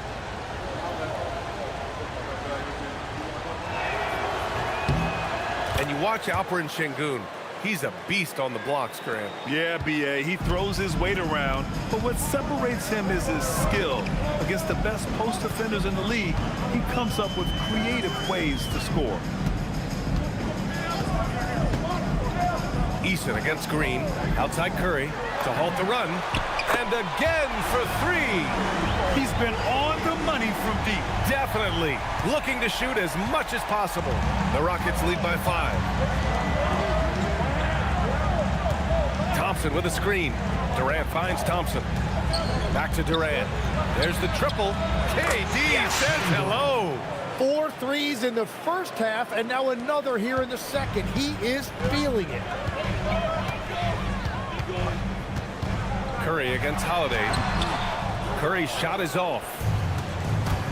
And you watch Alperen Şengün. He's a beast on the blocks, Graham. Yeah, B.A., he throws his weight around, but what separates him is his skill. Against the best post defenders in the league, he comes up with creative ways to score. Eason against Green. Outside Curry to halt the run. And again for 3. He's been on the money from deep. Definitely looking to shoot as much as possible. The Rockets lead by 5. Thompson with a screen. Durant finds Thompson. Back to Durant. There's the triple. KD says hello. 4 threes in the first half, and now another here in the second. He is feeling it. Curry against Holiday. Curry's shot is off.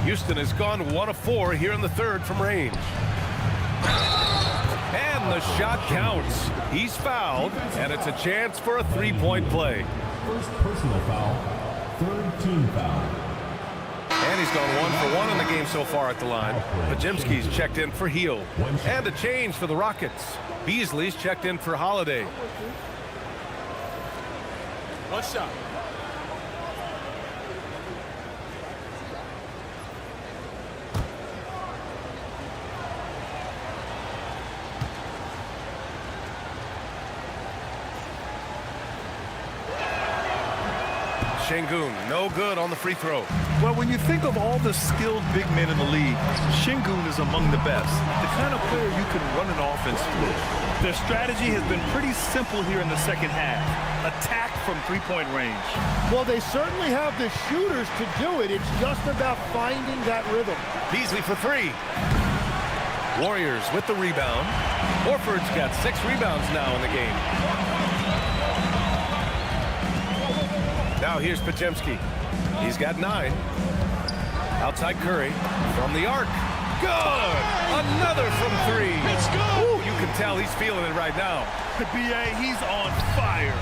Houston has gone 1 of 4 here in the third from range. And the shot counts. He's fouled, and it's a chance for a three-point play. First personal foul, third team foul. And he's gone 1 for 1 in the game so far at the line. Pajemski's checked in for Heel. And a change for the Rockets. Beasley's checked in for Holiday. One shot. Şengün, no good on the free throw. Well, when you think of all the skilled big men in the league, Şengün is among the best. The kind of player you can run an offense with. Their strategy has been pretty simple here in the second half. Attack from three-point range. Well, they certainly have the shooters to do it. It's just about finding that rhythm. Beasley for 3. Warriors with the rebound. Horford's got 6 rebounds now in the game. Now here's Pajemski. He's got 9. Outside Curry from the arc. Good! Another from 3. Let's go! Ooh, you can tell he's feeling it right now. B.A., he's on fire.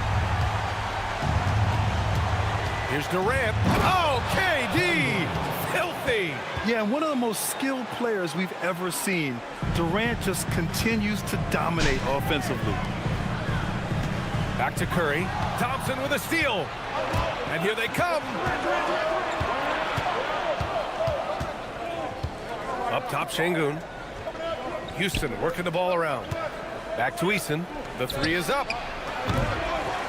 Here's Durant. Oh, KD! Filthy! Yeah, and one of the most skilled players we've ever seen. Durant just continues to dominate offensively. Back to Curry. Thompson with a steal. And here they come. Up top, Şengün. Houston working the ball around. Back to Eason. The 3 is up.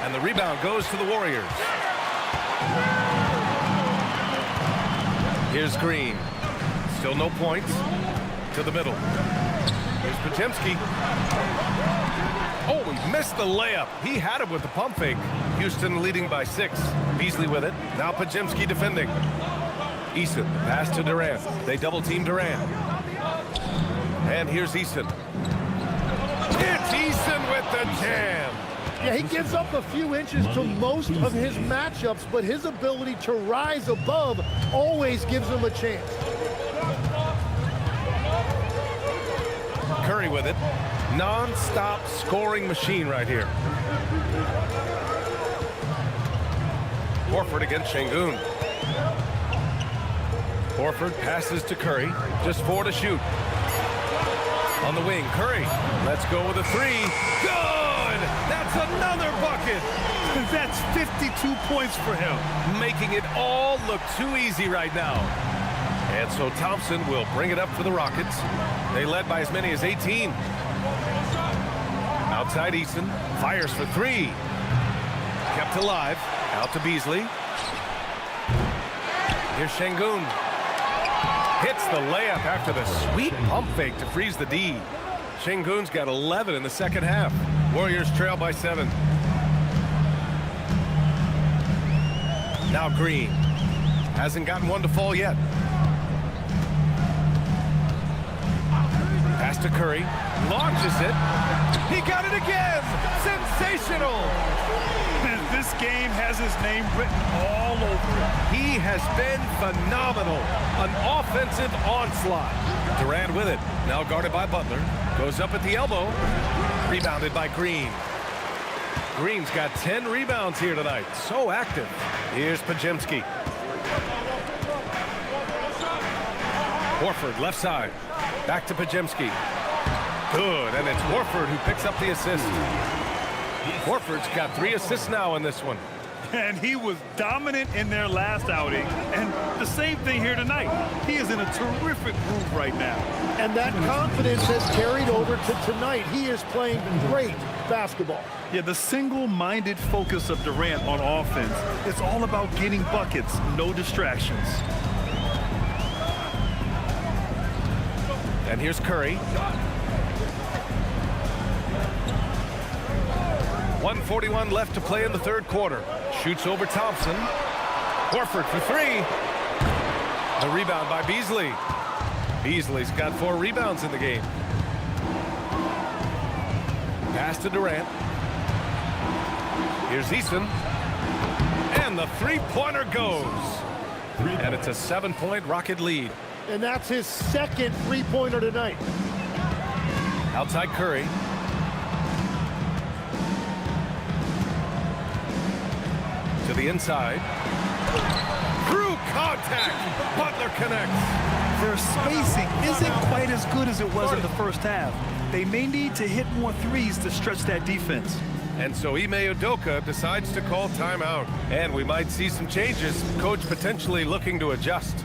And the rebound goes to the Warriors. Here's Green. Still no points. To the middle. Here's Pajemski. Oh, he missed the layup. He had it with the pump fake. Houston leading by 6. Beasley with it. Now Pajemski defending. Eason, pass to Durant. They double-team Durant. And here's Eason. It's Eason with the jam. Yeah, he gives up a few inches to most of his matchups, but his ability to rise above always gives him a chance. Curry with it. Non-stop scoring machine right here. Horford against Şengün. Horford passes to Curry. Just 4 to shoot. On the wing, Curry. Let's go with a 3. Good! That's another bucket! That's 52 points for him. Making it all look too easy right now. And so Thompson will bring it up for the Rockets. They led by as many as 18. Outside Eason. Fires for 3. Kept alive. Out to Beasley. Here's Şengün. Hits the layup after the sweet pump fake to freeze the D. Şengün's got 11 in the second half. Warriors trail by 7. Now Green. Hasn't gotten one to fall yet. Pass to Curry. Launches it. He got it again. Sensational. This game has his name written all over it. He has been phenomenal. An offensive onslaught. Durant with it. Now guarded by Butler. Goes up at the elbow. Rebounded by Green. Green's got 10 rebounds here tonight. So active. Here's Pajemski. Horford left side. Back to Pajemski. Good, and it's Horford who picks up the assist. Horford's got 3 assists now in this one. And he was dominant in their last outing. And the same thing here tonight. He is in a terrific groove right now. And that confidence has carried over to tonight. He is playing great basketball. Yeah, the single-minded focus of Durant on offense, it's all about getting buckets, no distractions. And here's Curry. 1:41 left to play in the third quarter. Shoots over Thompson. Horford for three. The rebound by Beasley. Beasley's got 4 rebounds in the game. Pass to Durant. Here's Easton. And the three-pointer goes. And it's a 7-point Rocket lead. And that's his second three-pointer tonight. Outside Curry. To the inside. Through contact. Butler connects. Their spacing isn't quite as good as it was in the first half. They may need to hit more threes to stretch that defense. And so Ime Udoka decides to call timeout. And we might see some changes. Coach potentially looking to adjust.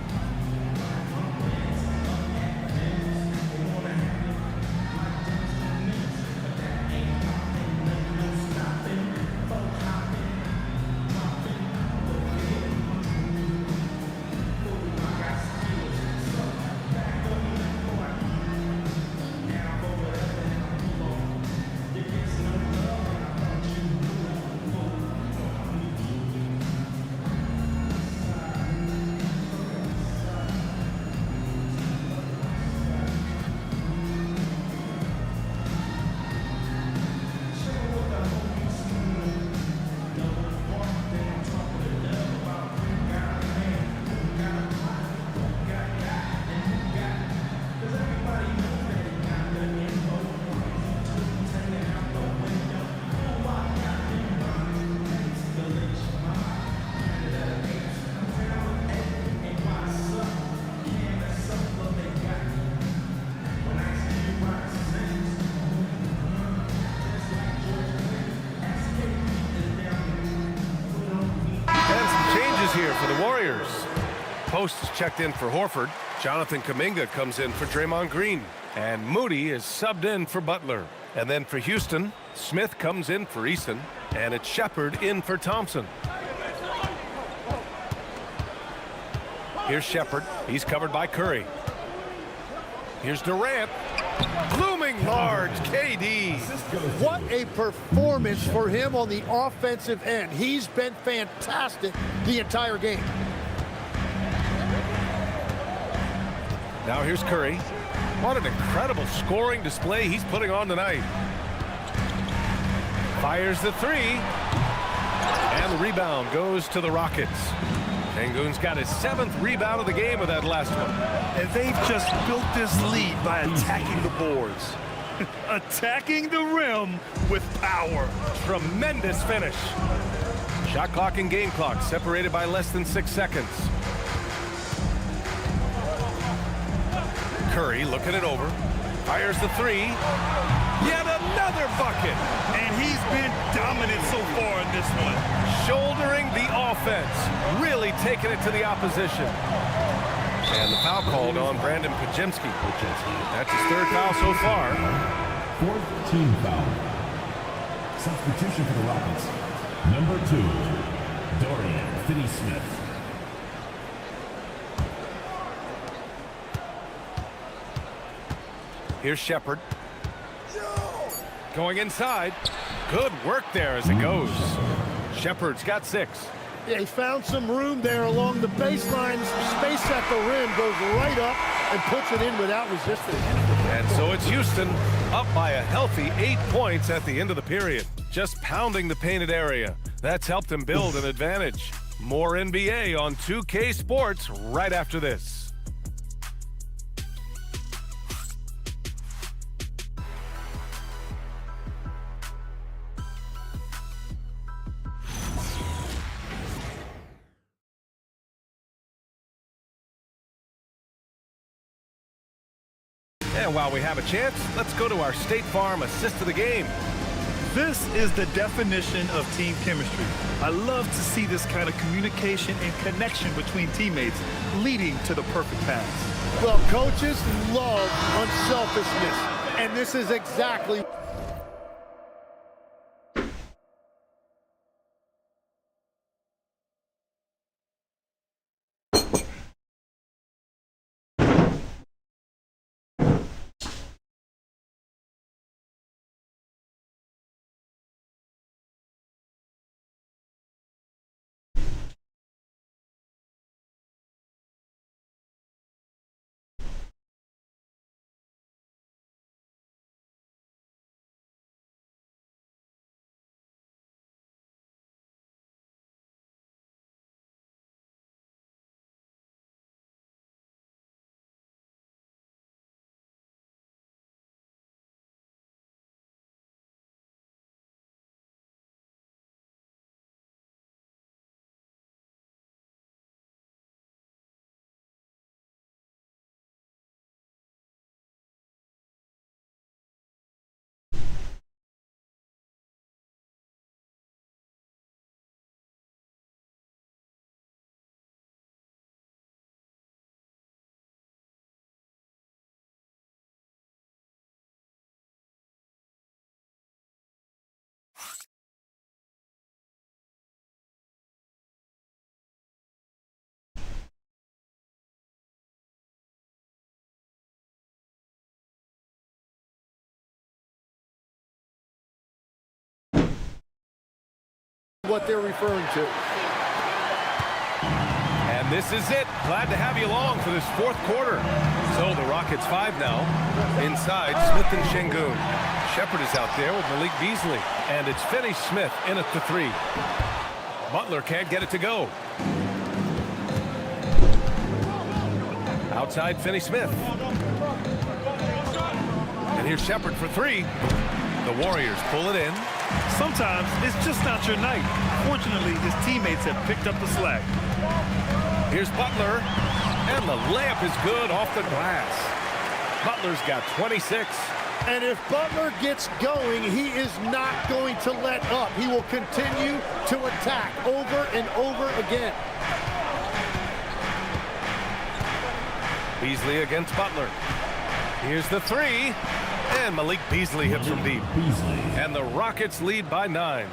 Here for the Warriors. Post is checked in for Horford. Jonathan Kuminga comes in for Draymond Green. And Moody is subbed in for Butler. And then for Houston, Smith comes in for Easton. And it's Shepard in for Thompson. Here's Shepard. He's covered by Curry. Here's Durant. Looming large, KD. What a performance for him on the offensive end. He's been fantastic the entire game. Now here's Curry. What an incredible scoring display he's putting on tonight. Fires the three. And the rebound goes to the Rockets. Sengun's got his 7th rebound of the game with that last one. And they've just built this lead by attacking the boards. Attacking the rim with power. Tremendous finish. Shot clock and game clock separated by less than 6 seconds. Curry looking it over. Fires the three. Yet another bucket. And he's been dominant so far in this one. Shouldering the offense. Really taking it to the opposition. And the foul called on Brandon Pajemski. That's his 3rd foul so far. 4th team foul. Substitution for the Rockets. Number 2, Dorian Finney-Smith. Here's Shepard. Going inside. Good work there as it goes. Shepard's got 6. Yeah, he found some room there along the baseline. Space at the rim, goes right up and puts it in without resistance. And so it's Houston up by a healthy 8 points at the end of the period. Just pounding the painted area. That's helped him build an advantage. More NBA on 2K Sports right after this. And while we have a chance, let's go to our State Farm assist of the game. This is the definition of team chemistry. I love to see this kind of communication and connection between teammates leading to the perfect pass. Well, coaches love unselfishness, and this is exactly what they're referring to. And this is it. Glad to have you along for this fourth quarter. So the Rockets 5 now. Inside, Smith and Şengün. Shepard is out there with Malik Beasley. And it's Finney Smith in at the 3. Butler can't get it to go. Outside, Finney Smith. And here's Shepard for 3. The Warriors pull it in. Sometimes it's just not your night. Fortunately, his teammates have picked up the slack. Here's Butler. And the layup is good off the glass. Butler's got 26. And if Butler gets going, he is not going to let up. He will continue to attack over and over again. Beasley against Butler. Here's the 3. And Malik Beasley hits from deep. And the Rockets lead by 9.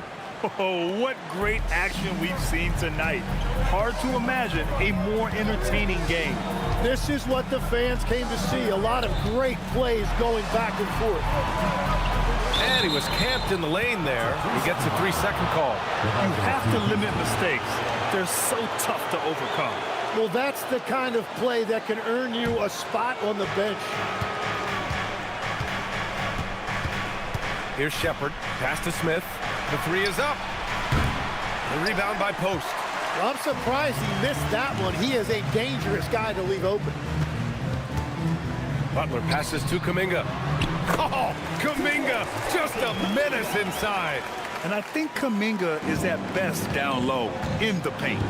Oh, what great action we've seen tonight. Hard to imagine a more entertaining game. This is what the fans came to see. A lot of great plays going back and forth. And he was camped in the lane there. He gets a 3-second call. You have to limit mistakes. They're so tough to overcome. Well, that's the kind of play that can earn you a spot on the bench. Here's Shepard. Pass to Smith. The 3 is up. The rebound by Post. Well, I'm surprised he missed that one. He is a dangerous guy to leave open. Butler passes to Kuminga. Oh, Kuminga, just a menace inside. And I think Kuminga is at best down low in the paint.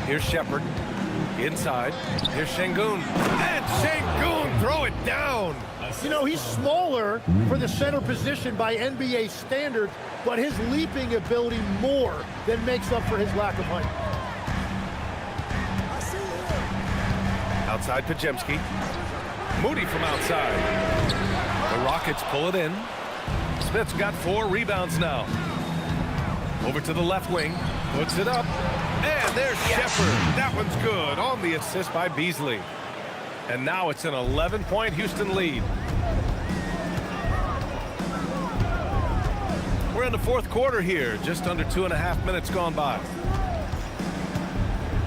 Here's Shepard. Inside. Here's Şengün. And Şengün, throw it down. You know, he's smaller for the center position by NBA standards, but his leaping ability more than makes up for his lack of height. Outside Pajemski. Moody from outside. The Rockets pull it in. Smith's got 4 rebounds now. Over to the left wing. Puts it up. And there's Shepard. That one's good on the assist by Beasley. And now it's an 11-point Houston lead. We're in the fourth quarter here. Just under 2.5 minutes gone by.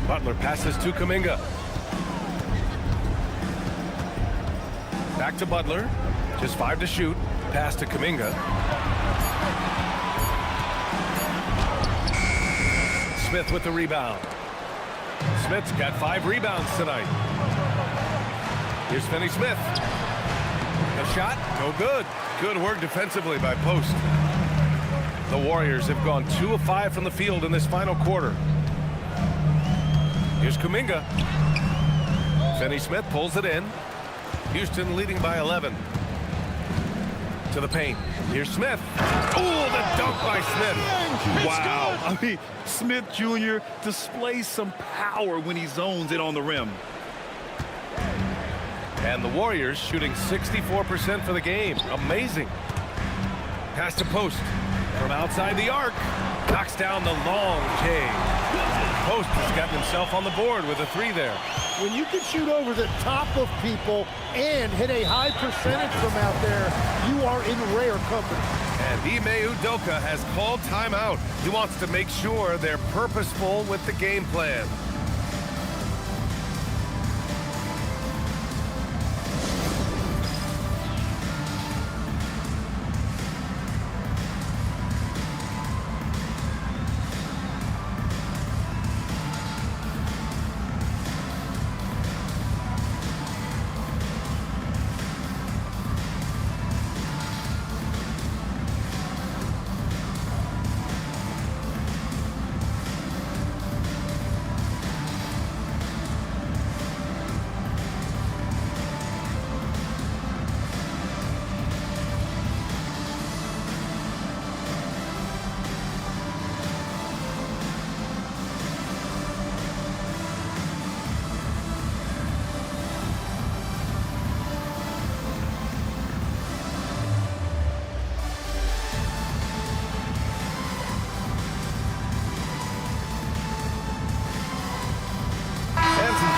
Butler passes to Kuminga. Back to Butler. Just 5 to shoot. Pass to Kuminga. Smith with the rebound. Smith's got 5 rebounds tonight. Here's Finney Smith. The shot, no good. Good work defensively by Post. The Warriors have gone 2 of 5 from the field in this final quarter. Here's Kuminga. Finney Smith pulls it in. Houston leading by 11. To the paint. Here's Smith. Oh, the dunk by Smith. Wow. I mean, Smith Jr. displays some power when he zones it on the rim. And the Warriors shooting 64% for the game. Amazing. Pass to Post. From outside the arc. Knocks down the long K. Post has gotten himself on the board with a 3 there. When you can shoot over the top of people and hit a high percentage from out there, you are in rare company. And Ime Udoka has called timeout. He wants to make sure they're purposeful with the game plan.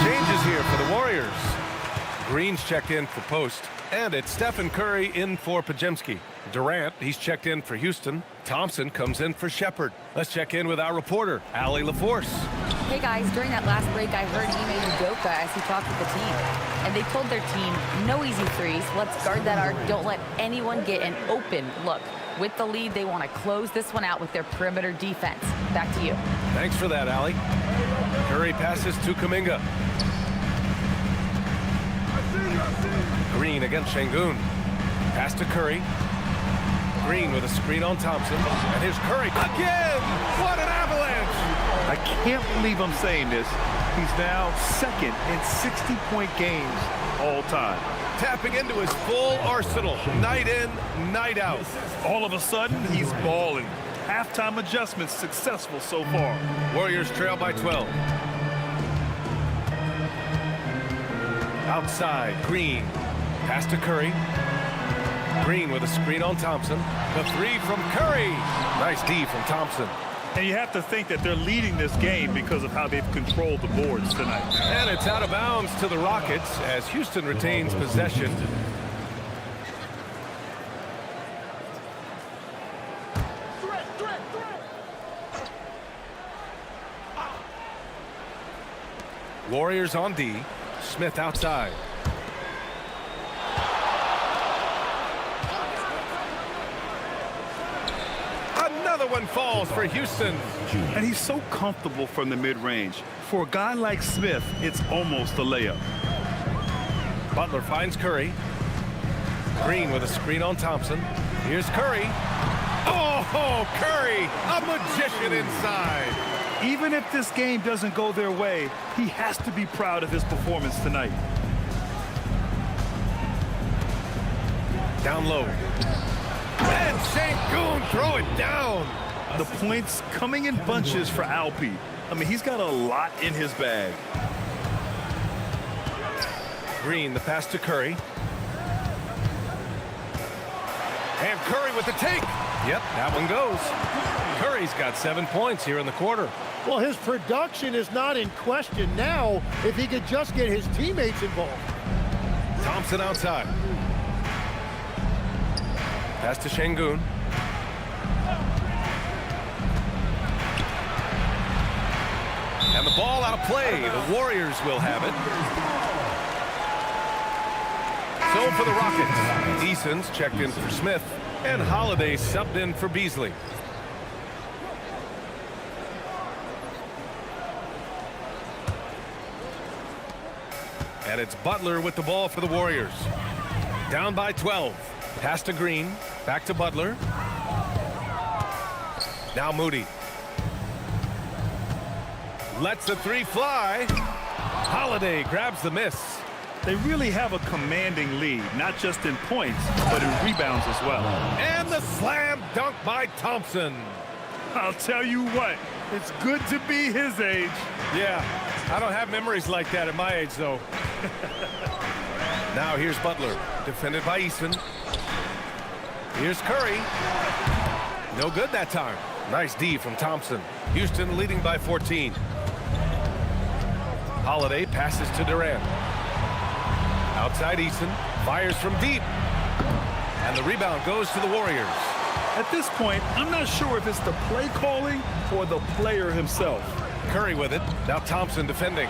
Changes here for the Warriors. Green's checked in for Post. And it's Stephen Curry in for Pajemski. Durant, he's checked in for Houston. Thompson comes in for Shepherd. Let's check in with our reporter, Allie LaForce. Hey guys, during that last break, I heard Ime Udoka as he talked with the team. And they told their team, no easy threes. Let's guard that arc. Don't let anyone get an open look. With the lead, they want to close this one out with their perimeter defense. Back to you. Thanks for that, Allie. Curry passes to Kuminga. Green against Şengün. Pass to Curry. Green with a screen on Thompson. And here's Curry again. What an avalanche. I can't believe I'm saying this. He's now second in 60-point games all time. Tapping into his full arsenal. Night in, night out. All of a sudden, he's balling. Halftime adjustments successful so far. Warriors trail by 12. Outside, Green. Pass to Curry. Green with a screen on Thompson. The three from Curry. Nice D from Thompson. And you have to think that they're leading this game because of how they've controlled the boards tonight. And it's out of bounds to the Rockets as Houston retains possession. Warriors on D. Smith outside. Another one falls for Houston. And he's so comfortable from the mid-range. For a guy like Smith, it's almost a layup. Butler finds Curry. Green with a screen on Thompson. Here's Curry. Oh, Curry, a magician inside. Even if this game doesn't go their way, he has to be proud of his performance tonight. Down low. And Şengün throw it down. The points coming in bunches for Alpi. I mean, he's got a lot in his bag. Green, the pass to Curry. And Curry with the take. Yep, that one goes. Curry's got 7 points here in the quarter. Well, his production is not in question now if he could just get his teammates involved. Thompson outside. Pass to Şengün. And the ball out of play. The Warriors will have it. So for the Rockets, Eason's checked in for Smith, and Holiday subbed in for Beasley. And it's Butler with the ball for the Warriors. Down by 12. Pass to Green. Back to Butler. Now Moody. Lets the three fly. Holiday grabs the miss. They really have a commanding lead, not just in points, but in rebounds as well. And the slam dunk by Thompson. I'll tell you what, it's good to be his age. Yeah, I don't have memories like that at my age, though. Now here's Butler, defended by Eason. Here's Curry. No good that time. Nice D from Thompson. Houston leading by 14. Holiday passes to Durant. Outside Eason, fires from deep. And the rebound goes to the Warriors. At this point, I'm not sure if it's the play calling or the player himself. Curry with it. Now Thompson defending.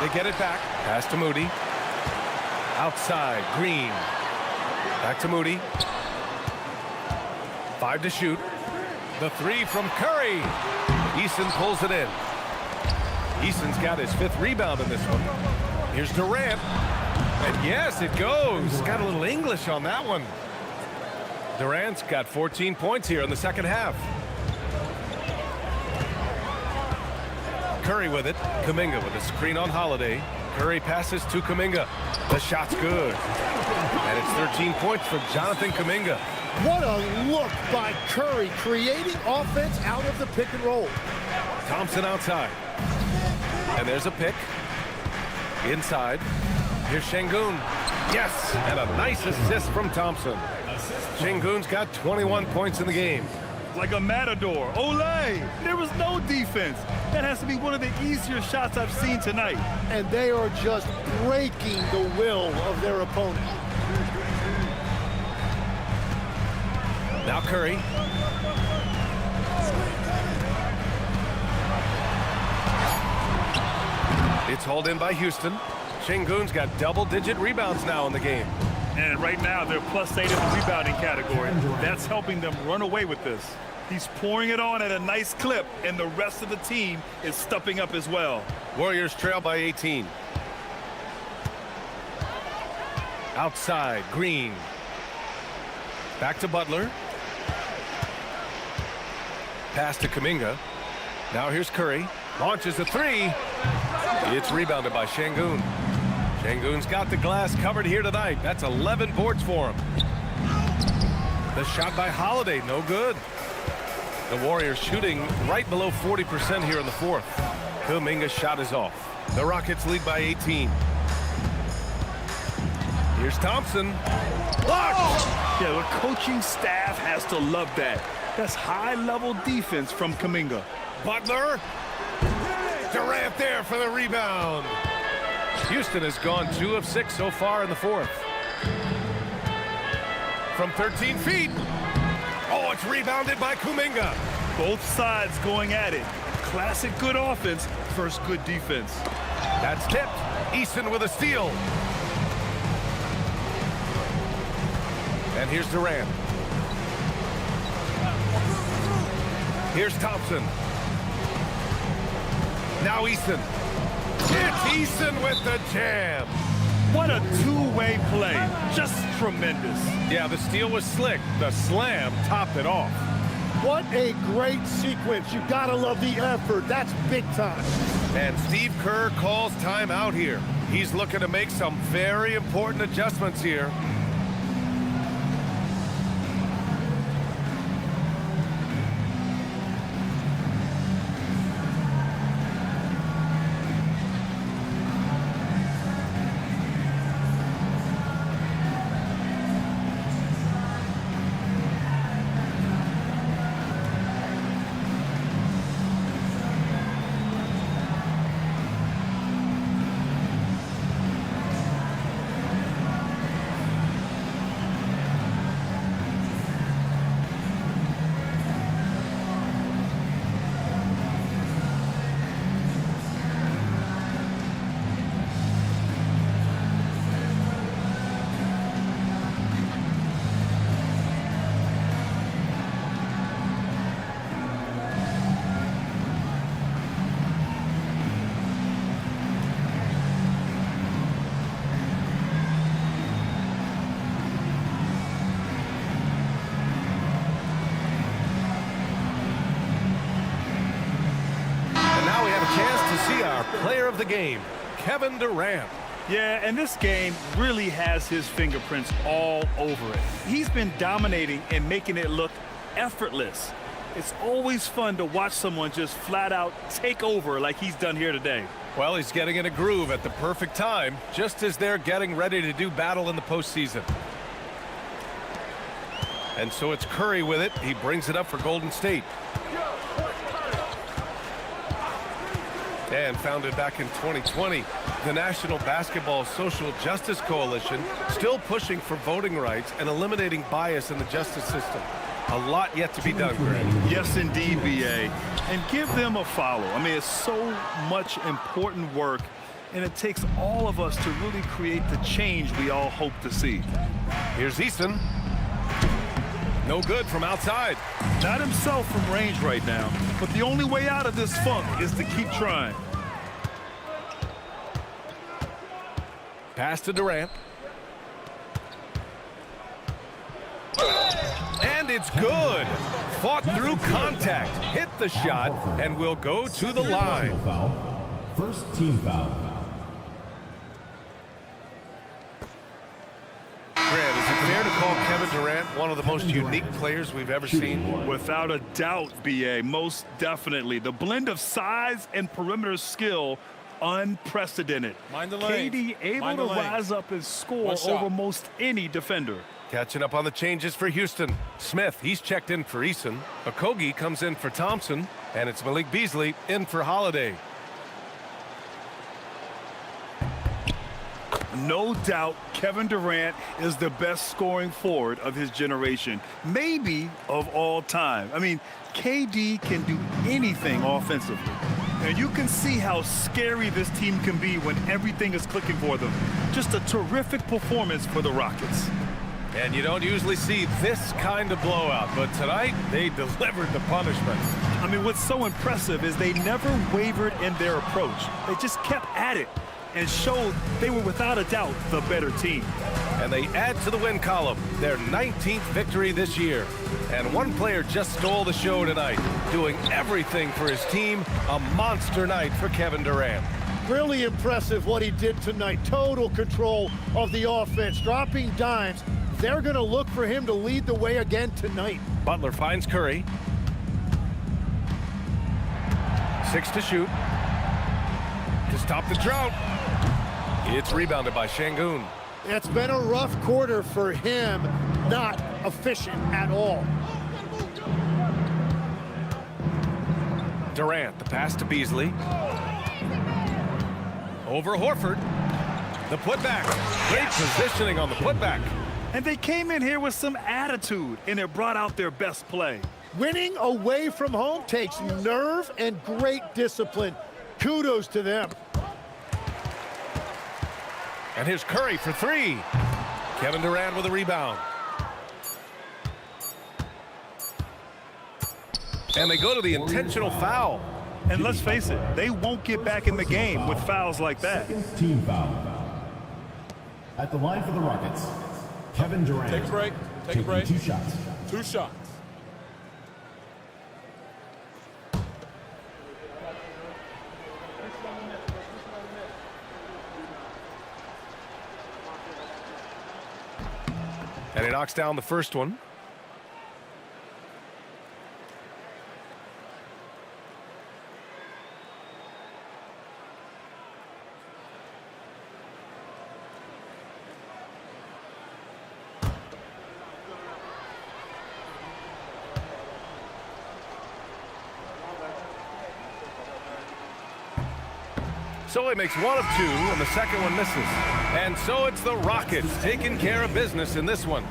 They get it back. Pass to Moody. Outside, Green. Back to Moody. 5 to shoot. The three from Curry. Eason pulls it in. Eason's got his 5th rebound in this one. Here's Durant. And yes, it goes. Got a little English on that one. Durant's got 14 points here in the second half. Curry with it. Kuminga with a screen on Holiday. Curry passes to Kuminga. The shot's good. And it's 13 points for Jonathan Kuminga. What a look by Curry, creating offense out of the pick and roll. Thompson outside. And there's a pick. Inside. Here's Şengün. Yes! And a nice assist from Thompson. Şengün's got 21 points in the game. like a matador. Olay! There was no defense. That has to be one of the easier shots I've seen tonight. And they are just breaking the will of their opponent. Now Curry. It's hauled in by Houston. Şengün's got double-digit rebounds now in the game. And right now, they're +8 in the rebounding category. That's helping them run away with this. He's pouring it on at a nice clip, and the rest of the team is stepping up as well. Warriors trail by 18. Outside, Green. Back to Butler. Pass to Kuminga. Now here's Curry. Launches a three. It's rebounded by Şengün. Şengün's got the glass covered here tonight. That's 11 boards for him. The shot by Holiday, no good. The Warriors shooting right below 40% here in the fourth. Kuminga's shot is off. The Rockets lead by 18. Here's Thompson. Blocked! Yeah, the coaching staff has to love that. That's high-level defense from Kuminga. Butler. Durant there for the rebound. Houston has gone 2 of 6 so far in the fourth. From 13 feet. Oh, it's rebounded by Kuminga. Both sides going at it. Classic good offense versus good defense. That's tipped. Easton with a steal. And here's Durant. Here's Thompson. Now Easton. It's Easton with the jam. What a two-way play. Just tremendous. Yeah, the steal was slick. The slam topped it off. What a great sequence. You gotta love the effort. That's big time. And Steve Kerr calls timeout here. He's looking to make some very important adjustments here. Player of the game, Kevin Durant. Yeah, and this game really has his fingerprints all over it. He's been dominating and making it look effortless. It's always fun to watch someone just flat out take over like he's done here today. Well, he's getting in a groove at the perfect time, just as they're getting ready to do battle in the postseason. And so it's Curry with it. He brings it up for Golden State. And founded back in 2020, the National Basketball Social Justice Coalition still pushing for voting rights and eliminating bias in the justice system. A lot yet to be done, Greg. Yes, indeed, BA. And give them a follow. I mean, it's so much important work, and it takes all of us to really create the change we all hope to see. Here's Easton. No good from outside. Not himself from range right now, but the only way out of this funk is to keep trying. Pass to Durant. And it's good. Fought through contact, hit the shot, and will go to the line. First team foul. Grant, is it fair to call Kevin Durant one of the most unique players we've ever seen? Without a doubt, BA, most definitely. The blend of size and perimeter skill, unprecedented. Mind the lane. KD able Mind to the lane. rise up and score over most any defender. Catching up on the changes for Houston. Smith, he's checked in for Eason. Okogie comes in for Thompson. And it's Malik Beasley in for Holiday. No doubt Kevin Durant is the best scoring forward of his generation, maybe of all time. I mean, KD can do anything offensively. And you can see how scary this team can be when everything is clicking for them. Just a terrific performance for the Rockets. And you don't usually see this kind of blowout, but tonight they delivered the punishment. I mean, what's so impressive is they never wavered in their approach. They just kept at it and showed they were without a doubt the better team. And they add to the win column, their 19th victory this year. And one player just stole the show tonight, doing everything for his team. A monster night for Kevin Durant. Really impressive what he did tonight. Total control of the offense, dropping dimes. They're going to look for him to lead the way again tonight. Butler finds Curry. 6 to shoot. To stop the drought. It's rebounded by Şengün. It's been a rough quarter for him. Not efficient at all. Durant, the pass to Beasley. Over Horford. The putback. Great positioning on the putback. And they came in here with some attitude, and it brought out their best play. Winning away from home takes nerve and great discipline. Kudos to them. And here's Curry for 3. Kevin Durant with a rebound. And they go to the intentional foul. And let's face it, they won't get back in the game with fouls like that. Second team foul. At the line for the Rockets, Kevin Durant. Take a break. Take a taking break. 2 shots. 2 shots. And he knocks down the first one. So he makes 1 of 2, and the second one misses. And so it's the Rockets taking care of business in this one.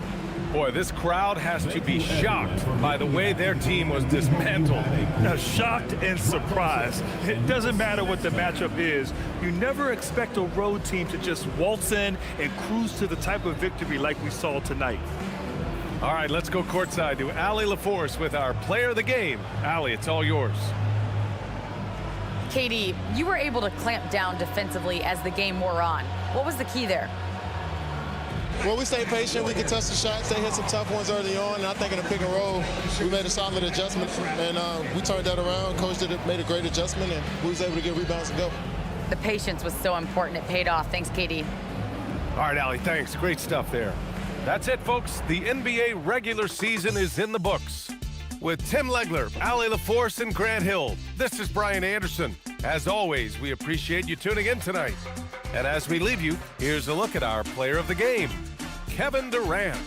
Boy, this crowd has to be shocked by the way their team was dismantled. Now, shocked and surprised. It doesn't matter what the matchup is. You never expect a road team to just waltz in and cruise to the type of victory like we saw tonight. All right, let's go courtside to Allie LaForce with our player of the game. Allie, it's all yours. KD, you were able to clamp down defensively as the game wore on. What was the key there? Well, we stayed patient. We could touch the shots. They hit some tough ones early on. And I think in the pick and roll, we made a solid adjustment. And we turned that around. Coach made a great adjustment, and we was able to get rebounds and go. The patience was so important. It paid off. Thanks, KD. All right, Allie, thanks. Great stuff there. That's it, folks. The NBA regular season is in the books. With Tim Legler, Allie LaForce, and Grant Hill, this is Brian Anderson. As always, we appreciate you tuning in tonight. And as we leave you, here's a look at our player of the game, Kevin Durant.